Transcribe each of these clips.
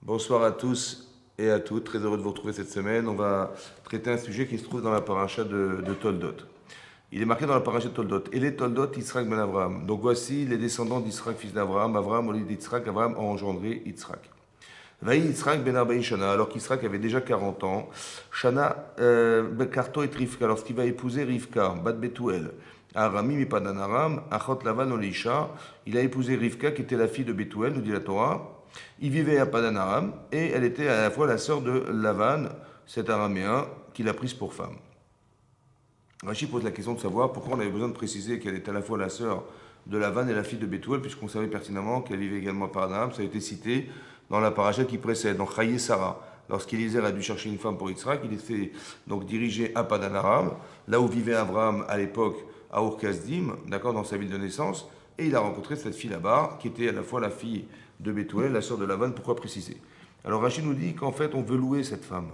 Bonsoir à tous et à toutes, très heureux de vous retrouver cette semaine. On va traiter un sujet qui se trouve dans la paracha de Toldot. Il est marqué dans la paracha de Toldot. Et les Toldot, Yitzhak ben Avraham. Donc voici les descendants d'Yitzhak, fils d'Avraham. Avraham, au lieu d'Yitzhak, Avraham a engendré Yitzhak. Vaï Yitzhak ben Arbaï Shana, alors qu'Yitzhak avait déjà 40 ans. Shana Bekarto et Rivka, lorsqu'il va épouser Rivka, Bat Betuel. Arami Mipadan Aram, Achot Lavan Olisha. Il a épousé Rivka, qui était la fille de Betuel, nous dit la Torah. Il vivait à Padan Aram et elle était à la fois la sœur de Lavan, cet araméen, qu'il a prise pour femme. Rachid pose la question de savoir pourquoi on avait besoin de préciser qu'elle était à la fois la sœur de Lavan et la fille de Bethuel, puisqu'on savait pertinemment qu'elle vivait également à Padan Aram. Ça a été cité dans la paracha qui précède, dans Chaye Sarah. Lorsqu'Élisée a dû chercher une femme pour Yitzhak, il était donc dirigé à Padan Aram, là où vivait Abraham à l'époque, à Ur-Kasdim, d'accord, dans sa ville de naissance, et il a rencontré cette fille là-bas, qui était à la fois la fille de Bethuel, la sœur de Lavan. Pourquoi préciser? Alors Rachid nous dit qu'en fait, on veut louer cette femme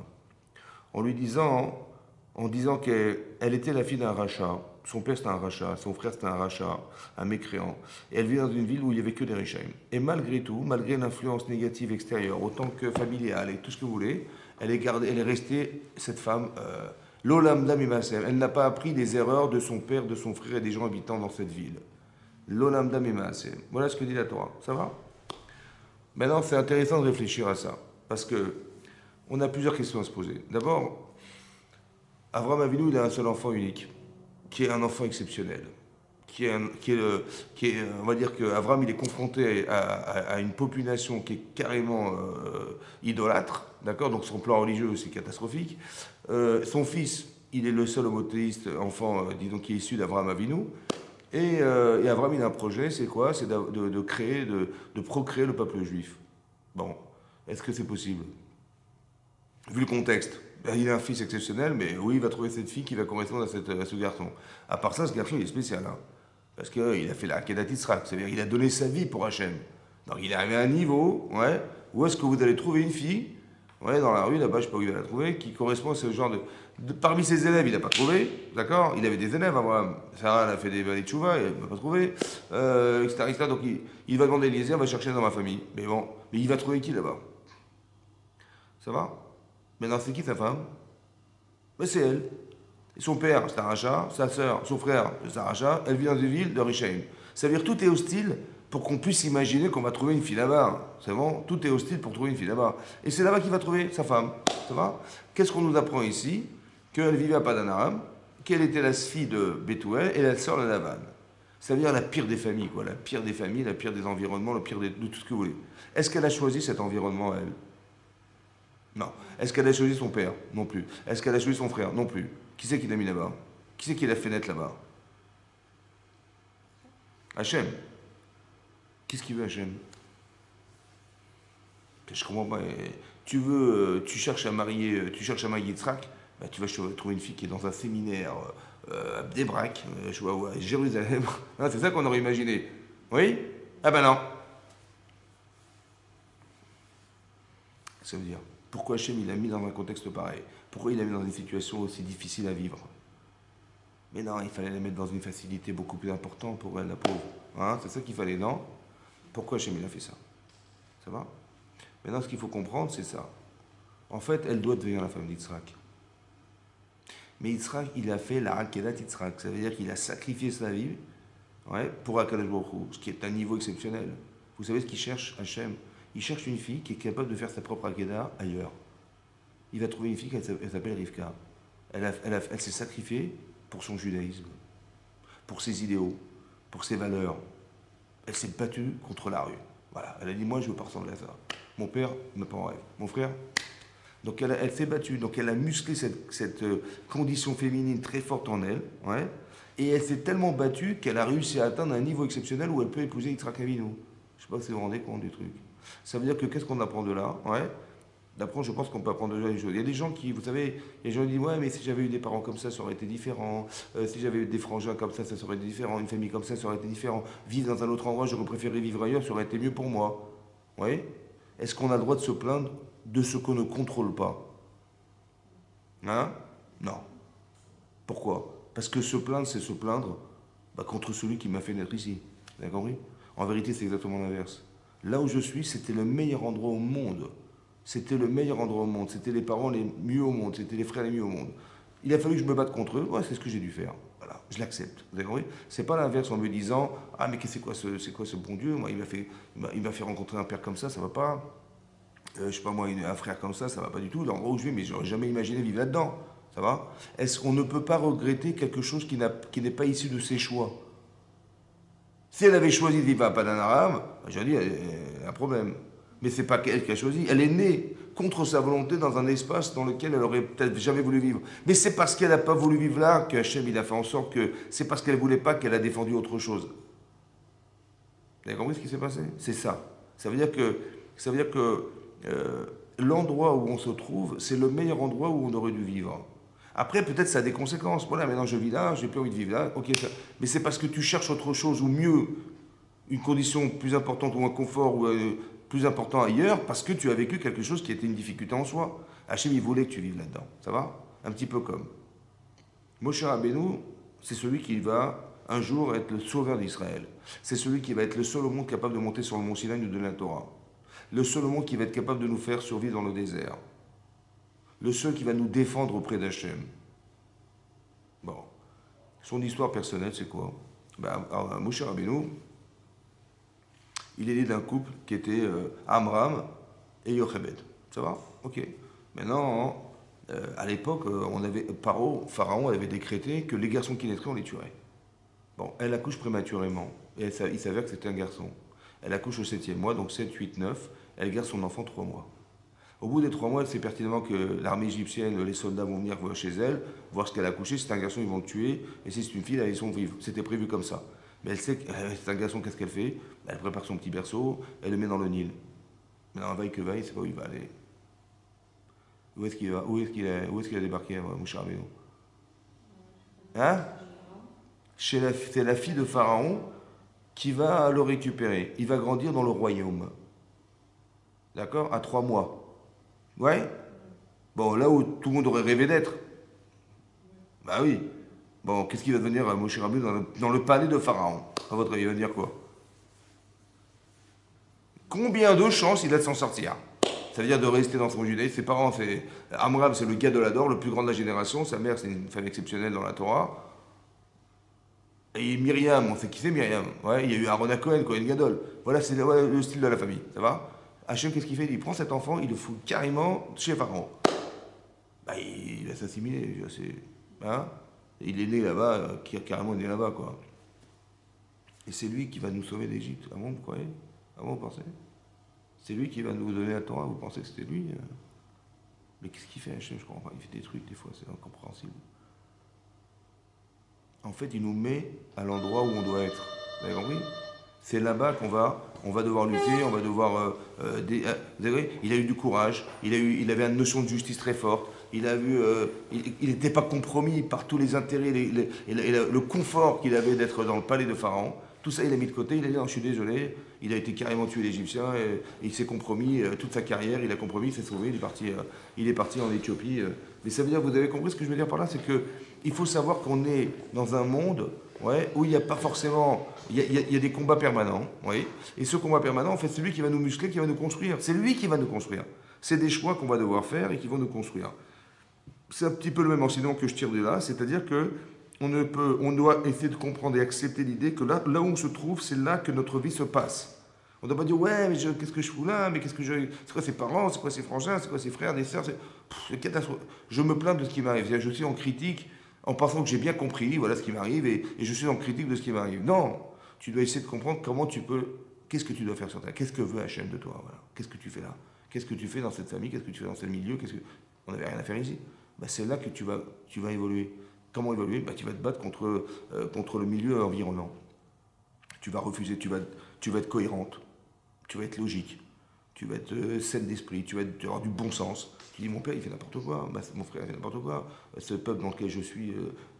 en lui disant, en disant qu'elle était la fille d'un rachat. Son père c'était un rachat, son frère c'était un rachat, un mécréant. Et elle vit dans une ville où il n'y avait que des richaim. Et malgré tout, malgré l'influence négative extérieure, autant que familiale et tout ce que vous voulez, elle est restée, cette femme, l'olam dam imasem. Elle n'a pas appris des erreurs de son père, de son frère et des gens habitant dans cette ville. L'olam dam imasem. Voilà ce que dit la Torah. Ça va? Maintenant, c'est intéressant de réfléchir à ça. Parce que on a plusieurs questions à se poser. D'abord, Avraham Avinu, il a un seul enfant unique, qui est un enfant exceptionnel. On va dire qu'Avraham, il est confronté à une population qui est carrément idolâtre, d'accord. Donc son plan religieux, c'est catastrophique. Son fils, il est le seul homothéiste enfant, disons, qui est issu d'Avraham Avinu. Et Avraham, il a un projet, c'est quoi? C'est de créer, de procréer le peuple juif. Bon, est-ce que c'est possible? Vu le contexte, ben, il a un fils exceptionnel, mais oui, il va trouver cette fille qui va correspondre à ce garçon. À part ça, ce garçon, il est spécial, hein, parce qu'il a fait la Kedat Yitzhak, c'est-à-dire qu'il a donné sa vie pour Hachem. Donc il est arrivé à un niveau, ouais, où est-ce que vous allez trouver une fille, ouais, dans la rue, là-bas, je sais pas où il va la trouver, qui correspond à ce genre parmi ses élèves, il n'a pas trouvé, d'accord. Il avait des élèves, Abraham. Sarah, elle a fait des balais de chouva, elle n'a pas trouvé, etc., etc. Donc il va demander Eliezer, va chercher dans ma famille. Mais bon, mais il va trouver qui là-bas? Ça va? Maintenant, c'est qui sa femme? Ben, c'est elle. Et son père, c'est un rachat, sa sœur, son frère, c'est un rachat, elle vit dans une ville de Rishaim. Ça veut dire que tout est hostile pour qu'on puisse imaginer qu'on va trouver une fille là-bas. C'est bon? Tout est hostile pour trouver une fille là-bas. Et c'est là-bas qu'il va trouver sa femme. Ça va? Qu'est-ce qu'on nous apprend ici? Qu'elle vivait à Padan Aram, qu'elle était la fille de Bethuel et la sœur de Lavan. Ça veut dire la pire des familles, quoi. La pire des familles, la pire des environnements, le pire de tout ce que vous voulez. Est-ce qu'elle a choisi cet environnement, elle? Non. Est-ce qu'elle a choisi son père? Non plus. Est-ce qu'elle a choisi son frère? Non plus. Qui c'est qui l'a mis là-bas? Qui c'est qui l'a fait naître là-bas? Hachem. Qu'est-ce qu'il veut Hachem? Je comprends pas. Tu cherches à marier, tu cherches à marier Yitzhak, bah, tu vas trouver une fille qui est dans un séminaire à Bnei-Brak, je vois, ouais, Jérusalem. Ah, c'est ça qu'on aurait imaginé. Oui? Ah ben non. Ça veut dire, pourquoi Hachem il l'a mis dans un contexte pareil? Pourquoi il l'a mis dans une situation aussi difficile à vivre? Mais non, il fallait la mettre dans une facilité beaucoup plus importante pour elle, la pauvre. Hein, c'est ça qu'il fallait, non? Pourquoi Hachem il a fait ça? Ça va? Maintenant, ce qu'il faut comprendre, c'est ça. En fait, elle doit devenir la femme d'Yitzhak. Mais Yitzhak, il a fait la Hakedat Yitzhak. Ça veut dire qu'il a sacrifié sa vie, ouais, pour Akadosh Baruch Hu, ce qui est un niveau exceptionnel. Vous savez ce qu'il cherche, Hachem? Il cherche une fille qui est capable de faire sa propre Hakedah ailleurs. Il va trouver une fille qui s'appelle Rivka. Elle s'est sacrifiée pour son judaïsme, pour ses idéaux, pour ses valeurs. Elle s'est battue contre la rue. Voilà. Elle a dit, moi, je veux pas ressembler à ça. Mon père n'a pas en rêve. Mon frère. Donc elle s'est battue. Donc elle a musclé cette condition féminine très forte en elle. Ouais. Et elle s'est tellement battue qu'elle a réussi à atteindre un niveau exceptionnel où elle peut épouser Yitzhak Avinu. Je ne sais pas si vous vous rendez compte du truc. Ça veut dire que qu'est-ce qu'on apprend de là? Ouais. D'apprendre, je pense qu'on peut apprendre déjà des choses. Il y a des gens qui, vous savez, il y a des gens qui disent, ouais, mais si j'avais eu des parents comme ça aurait été différent. Si j'avais eu des frangins comme ça aurait été différent. Une famille comme ça aurait été différent. Vivre dans un autre endroit, j'aurais préféré vivre ailleurs, ça aurait été mieux pour moi. Oui. Est-ce qu'on a le droit de se plaindre de ce qu'on ne contrôle pas? Hein? Non. Pourquoi? Parce que se plaindre, c'est se plaindre contre celui qui m'a fait naître ici. Vous avez compris? En vérité, c'est exactement l'inverse. Là où je suis, c'était le meilleur endroit au monde C'était le meilleur endroit au monde, c'était les parents les mieux au monde, c'était les frères les mieux au monde. Il a fallu que je me batte contre eux, ouais, c'est ce que j'ai dû faire. Voilà, je l'accepte. Vous avez compris? C'est pas l'inverse en me disant ah mais c'est quoi ce bon Dieu? Moi il m'a fait rencontrer un père comme ça va pas. Je sais pas moi un frère comme ça va pas du tout. L'endroit où je vais, mais j'aurais jamais imaginé vivre là-dedans. Ça va? Est-ce qu'on ne peut pas regretter quelque chose qui n'est pas issu de ses choix? Si elle avait choisi de vivre à Padanaram, j'aurais dit, elle a un problème. Mais c'est pas elle qui a choisi. Elle est née contre sa volonté dans un espace dans lequel elle aurait peut-être jamais voulu vivre. Mais c'est parce qu'elle n'a pas voulu vivre là que Hachem il a fait en sorte que c'est parce qu'elle voulait pas qu'elle a défendu autre chose. Vous avez compris ce qui s'est passé? C'est ça. Ça veut dire que l'endroit où on se trouve, c'est le meilleur endroit où on aurait dû vivre. Après, peut-être ça a des conséquences. Voilà, maintenant je vis là, j'ai plus envie de vivre là. Ok, mais c'est parce que tu cherches autre chose ou mieux, une condition plus importante ou un confort ou plus important ailleurs, parce que tu as vécu quelque chose qui était une difficulté en soi. Hachem, il voulait que tu vives là-dedans. Ça va? Un petit peu comme. Moshe Rabbeinu, c'est celui qui va un jour être le sauveur d'Israël. C'est celui qui va être le seul au monde capable de monter sur le mont Sinaï et de donner la Torah. Le seul au monde qui va être capable de nous faire survivre dans le désert. Le seul qui va nous défendre auprès d'Hachem. Bon. Son histoire personnelle, c'est quoi? Moshe Rabbeinu, il est né d'un couple qui était Amram et Yochebed. Ça va? Ok. Maintenant, à l'époque, Pharaon avait décrété que les garçons qui naîtraient, on les tuerait. Bon, elle accouche prématurément. Et il s'avère que c'était un garçon. Elle accouche au 7e mois, donc 7, 8, 9. Elle garde son enfant 3 mois. Au bout des 3 mois, elle sait pertinemment que l'armée égyptienne, les soldats vont venir chez elle, voir ce qu'elle a accouché. Si c'est un garçon, ils vont le tuer. Et si c'est une fille, elles sont vives. C'était prévu comme ça. Mais elle sait que c'est un garçon, qu'est-ce qu'elle fait? Elle prépare son petit berceau, elle le met dans le Nil. Maintenant, vaille que vaille, c'est pas où il va aller. Où est-ce qu'il va? Où est-ce qu'il a débarqué, Moshe Rabbeinu? Hein? C'est la fille de Pharaon qui va le récupérer. Il va grandir dans le royaume. D'accord? À 3 mois. Ouais? Bon, là où tout le monde aurait rêvé d'être. Bah oui. Bon, qu'est-ce qu'il va devenir Moshe Rabbeinu dans le palais de Pharaon? À votre avis, il va dire quoi? Combien de chances il a de s'en sortir? Ça veut dire de rester dans son judaïsme. Ses parents, c'est Amram, c'est le Gadolador, le plus grand de la génération. Sa mère, c'est une femme exceptionnelle dans la Torah. Et Myriam, on sait qui c'est Myriam. Ouais, il y a eu Aaron Cohen, Cohen Gadol. Voilà, c'est le style de la famille. Ça va? Hachem, qu'est-ce qu'il fait? Il prend cet enfant, il le fout carrément chez Pharaon. Bah, il va s'assimiler. Hein? Il est né là-bas, carrément né là-bas, quoi. Et c'est lui qui va nous sauver d'Égypte. Ah bon, vous croyez? Ah bon, vous pensez? C'est lui qui va nous donner la Torah, vous pensez que c'était lui? Mais qu'est-ce qu'il fait, Hachem? Je comprends pas. Il fait des trucs, des fois, c'est incompréhensible. En fait, il nous met à l'endroit où on doit être. Vous avez compris? C'est là-bas on va devoir lutter, on va devoir. Vous savez, il a eu du courage, il avait une notion de justice très forte. Il n'était pas compromis par tous les intérêts le confort qu'il avait d'être dans le palais de Pharaon. Tout ça, il a mis de côté. Il a dit non, je suis désolé. Il a été carrément tué l'Égyptien et il s'est compromis toute sa carrière. Il a compromis, il s'est sauvé. Il est parti en Éthiopie. Mais ça veut dire, vous avez compris ce que je veux dire par là, c'est que il faut savoir qu'on est dans un monde, ouais, où il n'y a pas forcément, il y a des combats permanents, ouais, et ce combat permanent, en fait, c'est lui qui va nous muscler, qui va nous construire. C'est lui qui va nous construire. C'est des choix qu'on va devoir faire et qui vont nous construire. C'est un petit peu le même enseignement que je tire de là, c'est-à-dire que on doit essayer de comprendre et accepter l'idée que là où on se trouve, c'est là que notre vie se passe. On ne doit pas dire ouais, mais qu'est-ce que je fous là, mais c'est quoi ses parents, c'est quoi ses frangins, c'est quoi ses frères, des sœurs, c'est catastrophe. Je me plains de ce qui m'arrive. Je suis en critique en pensant que j'ai bien compris, voilà ce qui m'arrive, et je suis en critique de ce qui m'arrive. Non, tu dois essayer de comprendre comment tu peux, qu'est-ce que tu dois faire sur terre, qu'est-ce que veut Hachem de toi, voilà. Qu'est-ce que tu fais là, qu'est-ce que tu fais dans cette famille, qu'est-ce que tu fais dans ce milieu, on n'avait rien à faire ici. Bah, c'est là que tu vas évoluer. Comment évoluer? Bah, tu vas te battre contre le milieu environnant. Tu vas refuser, tu vas être cohérente, tu vas être logique, tu vas être saine d'esprit, tu vas avoir du bon sens. Tu dis mon père il fait n'importe quoi, mon frère il fait n'importe quoi, ce peuple dans lequel je suis,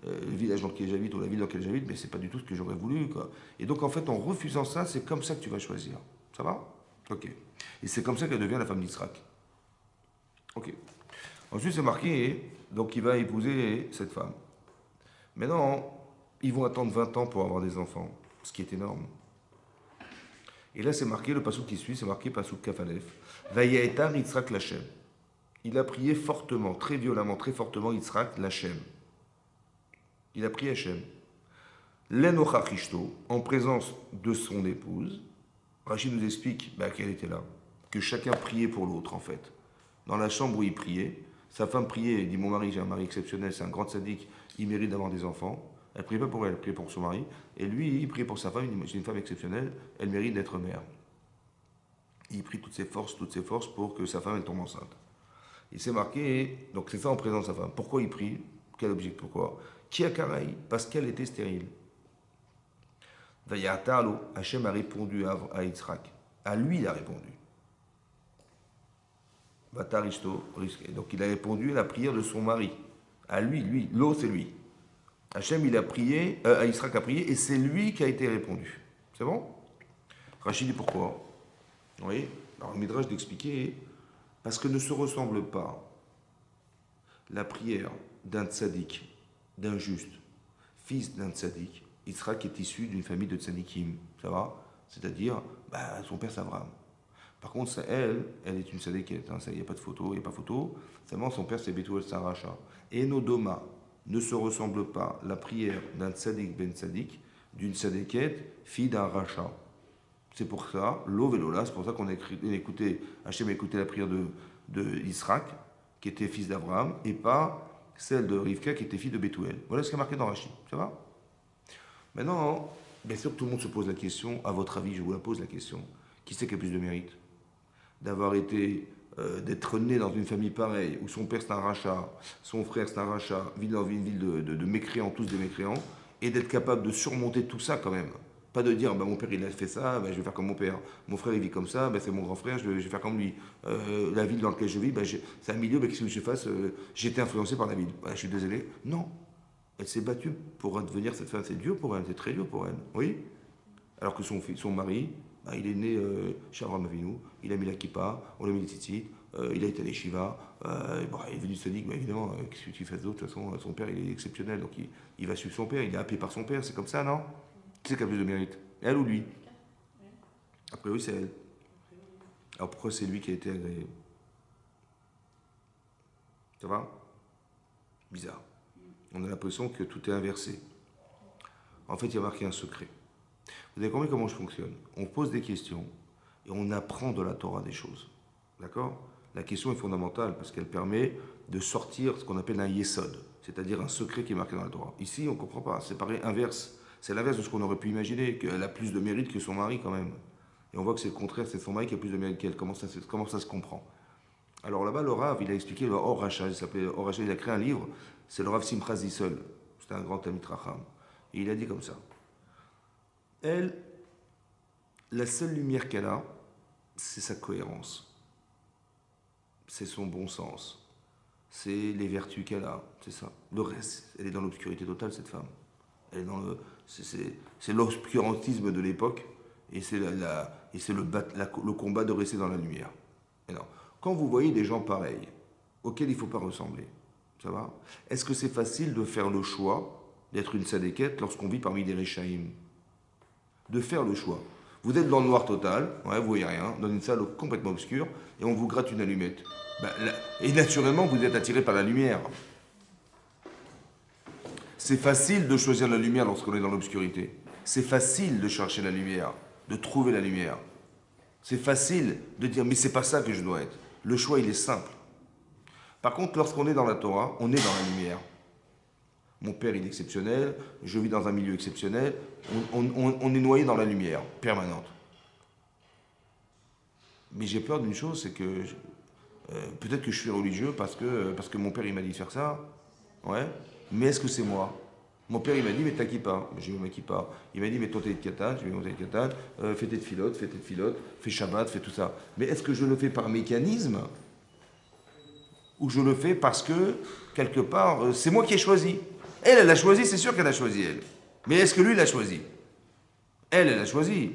le village dans lequel j'habite ou la ville dans laquelle j'habite, mais c'est pas du tout ce que j'aurais voulu, quoi. Et donc en fait en refusant ça, c'est comme ça que tu vas choisir. Ça va? Ok. Et c'est comme ça qu'elle devient la femme d'Israël. Ok. Ensuite c'est marqué, donc il va épouser cette femme. Maintenant, ils vont attendre 20 ans pour avoir des enfants, ce qui est énorme. Et là, c'est marqué, le passouk qui suit, c'est marqué passouk kafalef. Vayaetar Yitzhak Lachem. Il a prié fortement, très violemment, très fortement Yitzhak Lachem. Il a prié Hachem. L'enochachishto, en présence de son épouse. Rachid nous explique qu'elle était là. Que chacun priait pour l'autre, en fait. Dans la chambre où il priait, sa femme priait, il dit mon mari, j'ai un mari exceptionnel, c'est un grand sadique, il mérite d'avoir des enfants. Elle ne priait pas pour elle, elle priait pour son mari. Et lui, il priait pour sa femme, il dit j'ai une femme exceptionnelle, elle mérite d'être mère. Il prie toutes ses forces pour que sa femme elle tombe enceinte. Il s'est marqué, donc c'est ça en présence de sa femme. Pourquoi il prie? Quel objectif? Pourquoi? Qui a Karaï? Parce qu'elle était stérile. Vayatalo, Hachem a répondu à Yitzhak. À lui, il a répondu. Vataristo, donc il a répondu à la prière de son mari. À lui, l'eau c'est lui. Hachem il a prié, Yitzhak a prié et c'est lui qui a été répondu. C'est bon? Rachid dit pourquoi? Oui, alors le Midrash d'expliquer, parce que ne se ressemble pas la prière d'un tzaddik, d'un juste, fils d'un tzaddik. Yitzhak est issu d'une famille de tzaddikim, ça va? C'est-à-dire, son père c'est Abraham. Par contre, elle est une tzaddiket, il n'y a pas de photo, il n'y a pas photo. Seulement, son père c'est Bethuel Saracha. Et Nodoma ne se ressemble pas la prière d'un tzaddik ben tzaddik, d'une tzaddiket, fille d'un rachat. C'est pour ça, l'eau velola, c'est pour ça qu'on a écouté, Hachem a écouté la prière de Yitzhak, qui était fils d'Abraham, et pas celle de Rivka, qui était fille de Bethuel. Voilà ce qui est marqué dans Rachid. Ça va? Maintenant, bien sûr que tout le monde se pose la question, à votre avis, je vous la pose la question, qui c'est qui a plus de mérite? D'avoir été, d'être né dans une famille pareille, où son père c'est un rachat, son frère c'est un rachat, vit dans une ville de mécréants, tous des mécréants, et d'être capable de surmonter tout ça quand même. Pas de dire, mon père il a fait ça, je vais faire comme mon père. Mon frère il vit comme ça, c'est mon grand frère, je vais faire comme lui. La ville dans laquelle je vis, c'est un milieu, qu'est-ce que je fasse? J'ai été influencé par la ville. Je suis désolé. Non. Elle s'est battue pour devenir cette femme. C'est dur pour elle, c'est très dur pour elle. Oui. Alors que son mari, il est né chez Abraham Avinu, il a mis la kippa, on l'a mis les tzitzit, il a été à l'Eshiva, il est venu sadique, évidemment, qu'est-ce que tu fais d'autre? De toute façon, son père, il est exceptionnel, donc il va suivre son père, il est happé par son père, c'est comme ça, non? Qui c'est qui a plus de mérite? Elle ou lui? Après, oui, c'est elle. Alors pourquoi c'est lui qui a été agréé? Ça va? Bizarre. On a l'impression que tout est inversé. En fait, il y a marqué un secret. Vous avez compris comment je fonctionne? On pose des questions et on apprend de la Torah des choses. D'accord? La question est fondamentale parce qu'elle permet de sortir ce qu'on appelle un yesod, c'est-à-dire un secret qui est marqué dans la Torah. Ici, on ne comprend pas. C'est pareil, inverse. C'est l'inverse de ce qu'on aurait pu imaginer, qu'elle a plus de mérite que son mari quand même. Et on voit que c'est le contraire, c'est son mari qui a plus de mérite qu'elle. Comment ça se comprend? Alors là-bas, le Rav, il a expliqué le Or Racha, il s'appelait Or Racha, il a créé un livre, c'est le Rav Simcha Zissel, c'était un grand Talmid Racham. Et il a dit comme ça. Elle, la seule lumière qu'elle a, c'est sa cohérence. C'est son bon sens. C'est les vertus qu'elle a, c'est ça. Le reste, elle est dans l'obscurité totale, cette femme. Elle est dans c'est l'obscurantisme de l'époque et c'est le combat de rester dans la lumière. Et non. Quand vous voyez des gens pareils, auxquels il ne faut pas ressembler, ça va? Est-ce que c'est facile de faire le choix d'être une sadéquette lorsqu'on vit parmi des Réchaïm? De faire le choix. Vous êtes dans le noir total, vous ne voyez rien, dans une salle complètement obscure, et on vous gratte une allumette. Et naturellement, vous êtes attiré par la lumière. C'est facile de choisir la lumière lorsqu'on est dans l'obscurité. C'est facile de chercher la lumière, de trouver la lumière. C'est facile de dire, mais c'est pas ça que je dois être. Le choix, il est simple. Par contre, lorsqu'on est dans la Torah, on est dans la lumière. Mon père, il est exceptionnel, je vis dans un milieu exceptionnel, on est noyé dans la lumière permanente. Mais j'ai peur d'une chose, c'est que peut-être que je suis religieux parce que mon père, il m'a dit de faire ça. Ouais. Mais est-ce que c'est moi? Mon père, il m'a dit, mais t'as pas? J'ai mis ma kippa. Il m'a dit, mais toi, t'es de katan. J'ai mis mon katan. Fais tes filotes, fais Shabbat, fais tout ça. Mais est-ce que je le fais par mécanisme? Ou je le fais parce que, quelque part, c'est moi qui ai choisi? Elle a choisi, c'est sûr qu'elle a choisi, elle. Mais est-ce que lui, il a choisi? Elle a choisi.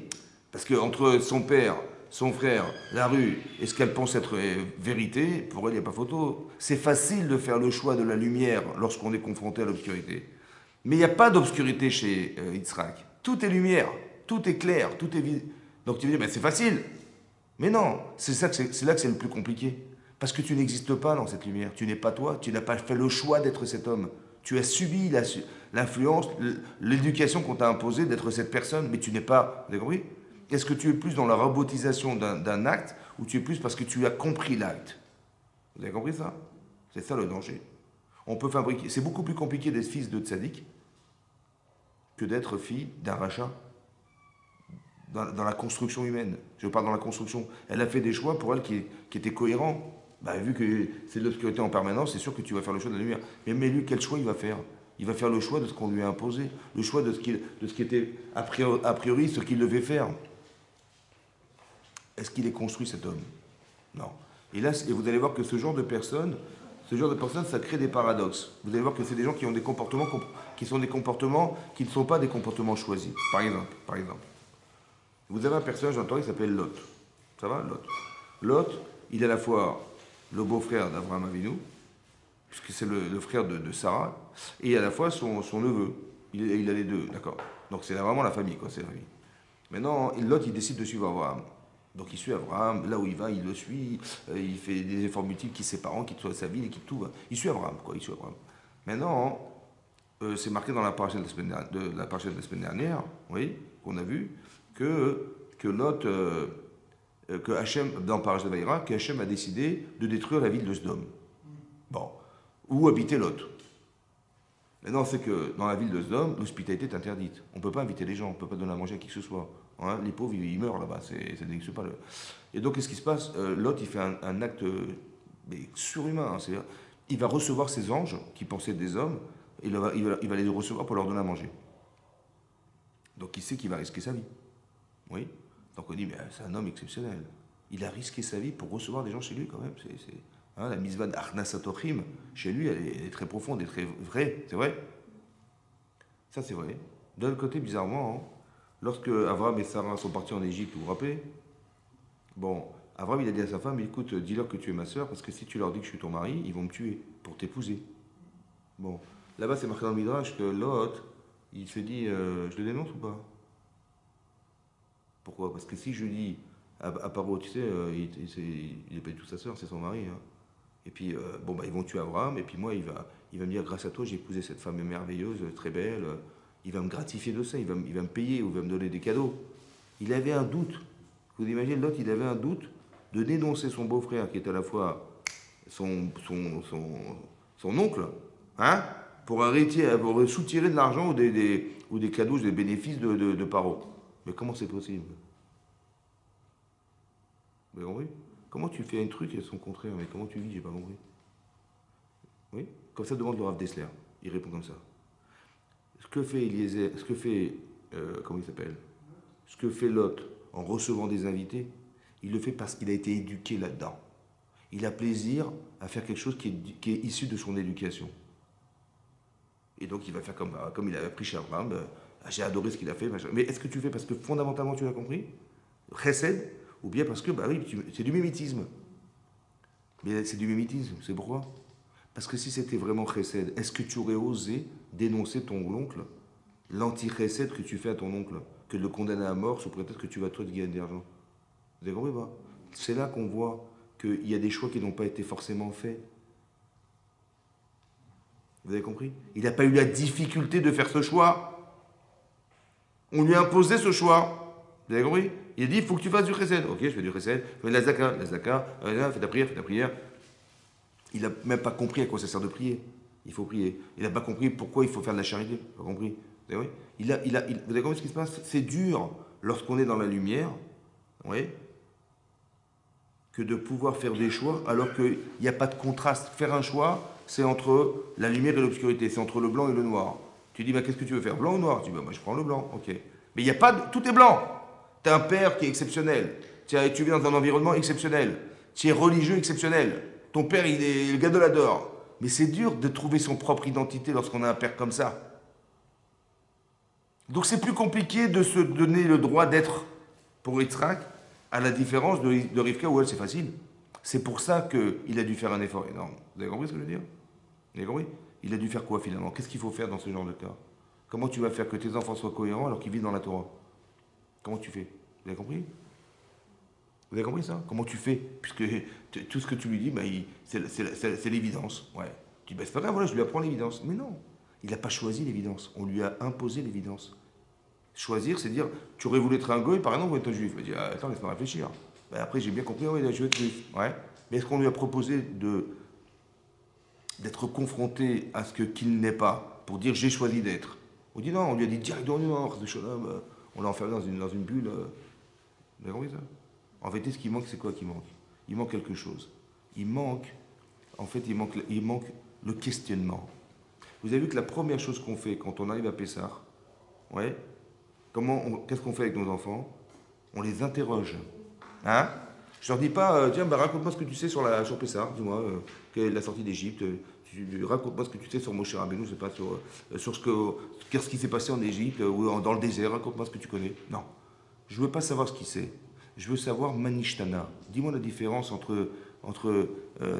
Parce qu'entre son père, son frère, la rue, et ce qu'elle pense être vérité, pour elle, il n'y a pas photo. C'est facile de faire le choix de la lumière lorsqu'on est confronté à l'obscurité. Mais il n'y a pas d'obscurité chez Yitzhak. Tout est lumière, tout est clair, tout est vide. Donc tu me dis, ben, c'est facile. Mais non, c'est là que c'est le plus compliqué. Parce que tu n'existes pas dans cette lumière. Tu n'es pas toi, tu n'as pas fait le choix d'être cet homme. Tu as subi l'influence, l'éducation qu'on t'a imposée d'être cette personne, mais tu n'es pas. Vous avez compris? Est-ce que tu es plus dans la robotisation d'un acte ou tu es plus parce que tu as compris l'acte? Vous avez compris ça? C'est ça le danger. On peut fabriquer. C'est beaucoup plus compliqué d'être fils de tzaddik que d'être fille d'un rachat dans la construction humaine. Je parle dans la construction. Elle a fait des choix pour elle qui étaient cohérents. Bah, vu que c'est de l'obscurité en permanence, c'est sûr que tu vas faire le choix de la lumière. Mais lui, quel choix il va faire? Il va faire le choix de ce qu'on lui a imposé, le choix de ce qui était a priori ce qu'il devait faire. Est-ce qu'il est construit cet homme? Non. Et là, vous allez voir que ce genre de personnes, ça crée des paradoxes. Vous allez voir que c'est des gens qui ont des comportements qui sont des comportements qui ne sont pas des comportements choisis. Par exemple, vous avez un personnage dans le Torah qui s'appelle Lot. Ça va, Lot. Lot, il est à la fois le beau-frère d'Abraham Avinu, puisque c'est le frère de Sarah, et à la fois son neveu. Il a les deux, d'accord. Donc c'est vraiment la famille, quoi, c'est la famille. Maintenant, Lot, il décide de suivre Abraham. Donc il suit Abraham, là où il va, il le suit, il fait des efforts multiples, quitte ses parents, quitte sa ville, quitte tout. Il suit Abraham, quoi, il suit Abraham. Maintenant, c'est marqué dans la paracha de la semaine dernière, oui, qu'on a vu, que Lot, que Hachem, dans Paracha de Vaïra, que Hachem a décidé de détruire la ville de Sodome. Bon, où habitait Lot. Maintenant, c'est que dans la ville de Sodome, l'hospitalité est interdite. On ne peut pas inviter les gens, on ne peut pas donner à manger à qui que ce soit. Hein, les pauvres, ils meurent là-bas, ça n'existe pas. Et donc, qu'est-ce qui se passe? Lot, il fait un acte surhumain. Hein, c'est-à-dire, il va recevoir ces anges qui pensaient des hommes, et il va les recevoir pour leur donner à manger. Donc, il sait qu'il va risquer sa vie. Oui. Donc, on dit, mais c'est un homme exceptionnel. Il a risqué sa vie pour recevoir des gens chez lui, quand même. Hein, la misva d'Arnasatochim, chez lui, elle est très profonde et très vraie. C'est vrai. Ça, c'est vrai. D'un autre côté, bizarrement, hein, lorsque Abraham et Sarah sont partis en Égypte, vous vous rappelez? Bon, Abraham, il a dit à sa femme, écoute, dis-leur que tu es ma sœur, parce que si tu leur dis que je suis ton mari, ils vont me tuer pour t'épouser. Bon, là-bas, c'est marqué dans le Midrash que Lot, il se dit, je le dénonce ou pas? Pourquoi? Parce que si je dis à Paro, tu sais, il n'est pas du tout sa sœur, c'est son mari. Hein. Et puis, bon, bah, ils vont tuer Abraham, et puis moi, il va me dire, grâce à toi, j'ai épousé cette femme merveilleuse, très belle. Il va me gratifier de ça, il va me payer ou il va me donner des cadeaux. Il avait un doute. Vous imaginez, l'autre, il avait un doute de dénoncer son beau-frère, qui est à la fois son oncle, hein, pour soutirer de l'argent ou des cadeaux, des bénéfices de Paro. Mais comment c'est possible? Vous avez compris? Comment tu fais un truc et son contraire? Mais comment tu vis? J'ai pas compris. Oui? Comme ça, demande le Rav Dessler. Il répond comme ça. Ce que fait Eliezer, comment il s'appelle? Ce que fait Lot en recevant des invités, il le fait parce qu'il a été éduqué là-dedans. Il a plaisir à faire quelque chose qui est issu de son éducation. Et donc il va faire comme il a appris chez Abraham, j'ai adoré ce qu'il a fait. Mais est-ce que tu fais parce que fondamentalement tu l'as compris? Chesed? Ou bien parce que, bah oui, c'est du mimétisme. Mais c'est du mimétisme, c'est pourquoi? Parce que si c'était vraiment chesed, est-ce que tu aurais osé dénoncer ton oncle, l'anti-chesed que tu fais à ton oncle, que de le condamner à mort sous prétexte que tu vas toi te gagner de l'argent? Vous avez compris pas? C'est là qu'on voit qu'il y a des choix qui n'ont pas été forcément faits. Vous avez compris? Il n'a pas eu la difficulté de faire ce choix. On lui a imposé ce choix. Vous avez compris? Il a dit, il faut que tu fasses du chesed. Ok, je fais du chesed. Je fais de la zaka, fais ta prière. Il n'a même pas compris à quoi ça sert de prier. Il faut prier. Il n'a pas compris pourquoi il faut faire de la charité. Il n'a pas compris. Vous avez compris? Vous avez compris ce qui se passe? C'est dur lorsqu'on est dans la lumière, oui, que de pouvoir faire des choix alors qu'il n'y a pas de contraste. Faire un choix, c'est entre la lumière et l'obscurité, c'est entre le blanc et le noir. Tu dis, bah, qu'est-ce que tu veux faire, blanc ou noir? Tu dis, bah, moi je prends le blanc, ok. Mais il n'y a pas tout est blanc. Tu as un père qui est exceptionnel. Tu vis dans un environnement exceptionnel. Tu es religieux exceptionnel. Ton père, il est le gadolador. Mais c'est dur de trouver son propre identité lorsqu'on a un père comme ça. Donc c'est plus compliqué de se donner le droit d'être pour Yitzhak, à la différence de Rivka où elle, c'est facile. C'est pour ça qu'il a dû faire un effort énorme. Vous avez compris ce que je veux dire? Vous avez compris? Il a dû faire quoi finalement? Qu'est-ce qu'il faut faire dans ce genre de cas? Comment tu vas faire que tes enfants soient cohérents alors qu'ils vivent dans la Torah? Comment tu fais? Vous avez compris? Vous avez compris ça? Comment tu fais? Puisque tout ce que tu lui dis, bah, c'est l'évidence. Ouais. Tu dis, bah, c'est pas grave, voilà, je lui apprends l'évidence. Mais non, il n'a pas choisi l'évidence. On lui a imposé l'évidence. Choisir, c'est dire, tu aurais voulu être un goy, par exemple, ou être un juif. Il dit, ah, attends, laisse-moi réfléchir. Ben, après, j'ai bien compris, oui, je veux être juif. Ouais. Mais est-ce qu'on lui a proposé d'être confronté à ce qu'il n'est pas, pour dire, j'ai choisi d'être? On dit non, on lui a dit directement, non, on l'a enfermé dans une bulle. Vous avez compris ça? En fait, ce qui manque, c'est quoi qui manque? Il manque quelque chose. Il manque, en fait, il manque le questionnement. Vous avez vu que la première chose qu'on fait quand on arrive à Pessah, ouais, qu'est-ce qu'on fait avec nos enfants? On les interroge. Hein? Je leur dis pas, tiens, bah, raconte-moi ce que tu sais sur Pessah, dis-moi, quelle est la sortie d'Égypte, raconte-moi ce que tu sais sur Moshe Rabbeinu, je sais pas, sur qu'est-ce qui s'est passé en Égypte ou dans le désert, raconte-moi ce que tu connais. Non, je veux pas savoir ce qu'il sait. Je veux savoir Manishtana. Dis-moi la différence entre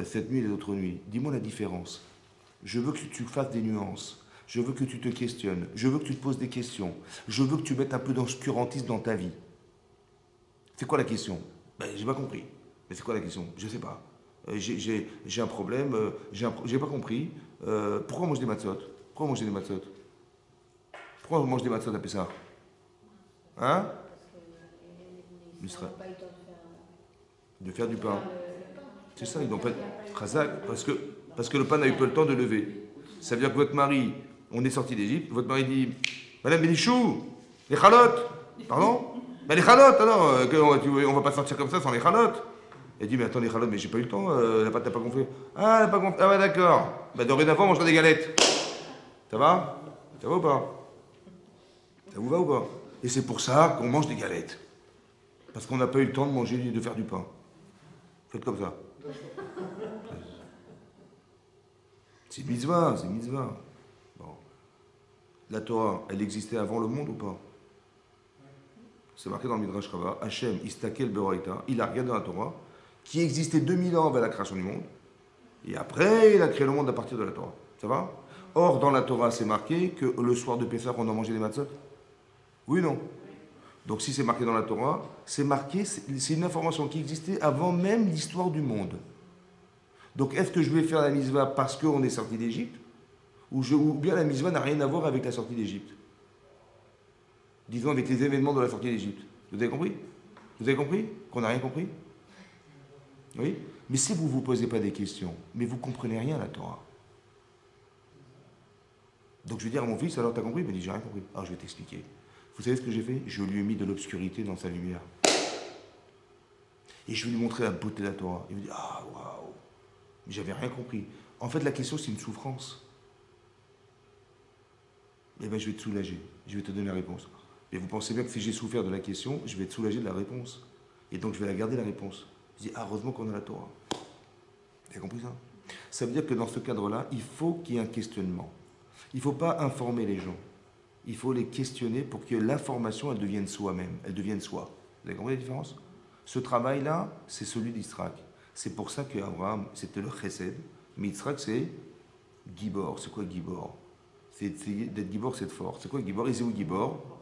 cette nuit et les autres nuits. Dis-moi la différence. Je veux que tu fasses des nuances. Je veux que tu te questionnes. Je veux que tu te poses des questions. Je veux que tu mettes un peu d'obscurantisme dans ta vie. C'est quoi la question? Ben, j'ai pas compris. Mais c'est quoi la question? Je sais pas. J'ai un problème. J'ai pas compris. Pourquoi on mange des matzot? Pourquoi on mange des matzot? Pourquoi on mange des matzot à Pessah? Hein? De faire du pain. C'est ça, ils n'ont pas. Khazak, parce que le pain n'a eu pas le temps de lever. Ça veut dire que votre mari, on est sorti d'Égypte, votre mari dit, Madame Bénichou, les chalotes, pardon? Ben les chalotes, alors, on va pas sortir comme ça sans les chalotes. Elle dit, mais attends, les chalotes, mais j'ai pas eu le temps, la pâte n'a pas gonflé. Ah, elle n'a pas gonflé, ah bah d'accord. Ben dorénavant, on mangera des galettes. Ça va? Ça va ou pas? Ça vous va ou pas? Et c'est pour ça qu'on mange des galettes. Parce qu'on n'a pas eu le temps de manger, de faire du pain. Faites comme ça. C'est mitzvah, c'est mitzvah. Bon. La Torah, elle existait avant le monde ou pas? C'est marqué dans le Midrash Rabbah. Hachem, Istakel Beroïta, il a regardé dans la Torah, qui existait 2000 ans avant la création du monde. Et après, il a créé le monde à partir de la Torah. Ça va? Or, dans la Torah, c'est marqué que le soir de Pessah, on a mangé des matzot. Oui ou non? Donc si c'est marqué dans la Torah, c'est marqué, c'est une information qui existait avant même l'histoire du monde. Donc est-ce que je vais faire la mitzvah parce qu'on est sorti d'Égypte ou bien la mitzvah n'a rien à voir avec la sortie d'Égypte? Disons avec les événements de la sortie d'Égypte. Vous avez compris? Vous avez compris? Qu'on n'a rien compris? Oui? Mais si vous ne vous posez pas des questions, mais vous ne comprenez rien à la Torah. Donc je vais dire à mon fils, alors t'as compris? Il me dit, j'ai rien compris. Alors je vais t'expliquer. Vous savez ce que j'ai fait? Je lui ai mis de l'obscurité dans sa lumière. Et je vais lui montrer la beauté de la Torah. Il me dit, ah, waouh, mais j'avais rien compris. En fait, la question, c'est une souffrance. Eh bien, je vais te soulager. Je vais te donner la réponse. Et vous pensez bien que si j'ai souffert de la question, je vais être soulagé de la réponse. Et donc, je vais la garder, la réponse. Je dis, ah, heureusement qu'on a la Torah. Vous avez compris ça? Ça veut dire que dans ce cadre-là, il faut qu'il y ait un questionnement. Il ne faut pas informer les gens. Il faut les questionner pour que l'information, elle devienne soi-même, elle devienne soi. Vous avez compris la différence? Ce travail-là, c'est celui d'Israël. C'est pour ça qu'Abraham, c'était le chesed, mais Yitzhak, c'est Gibor. C'est quoi Gibor? D'être Gibor, c'est être fort. C'est quoi Gibor? Ezéou Gibor.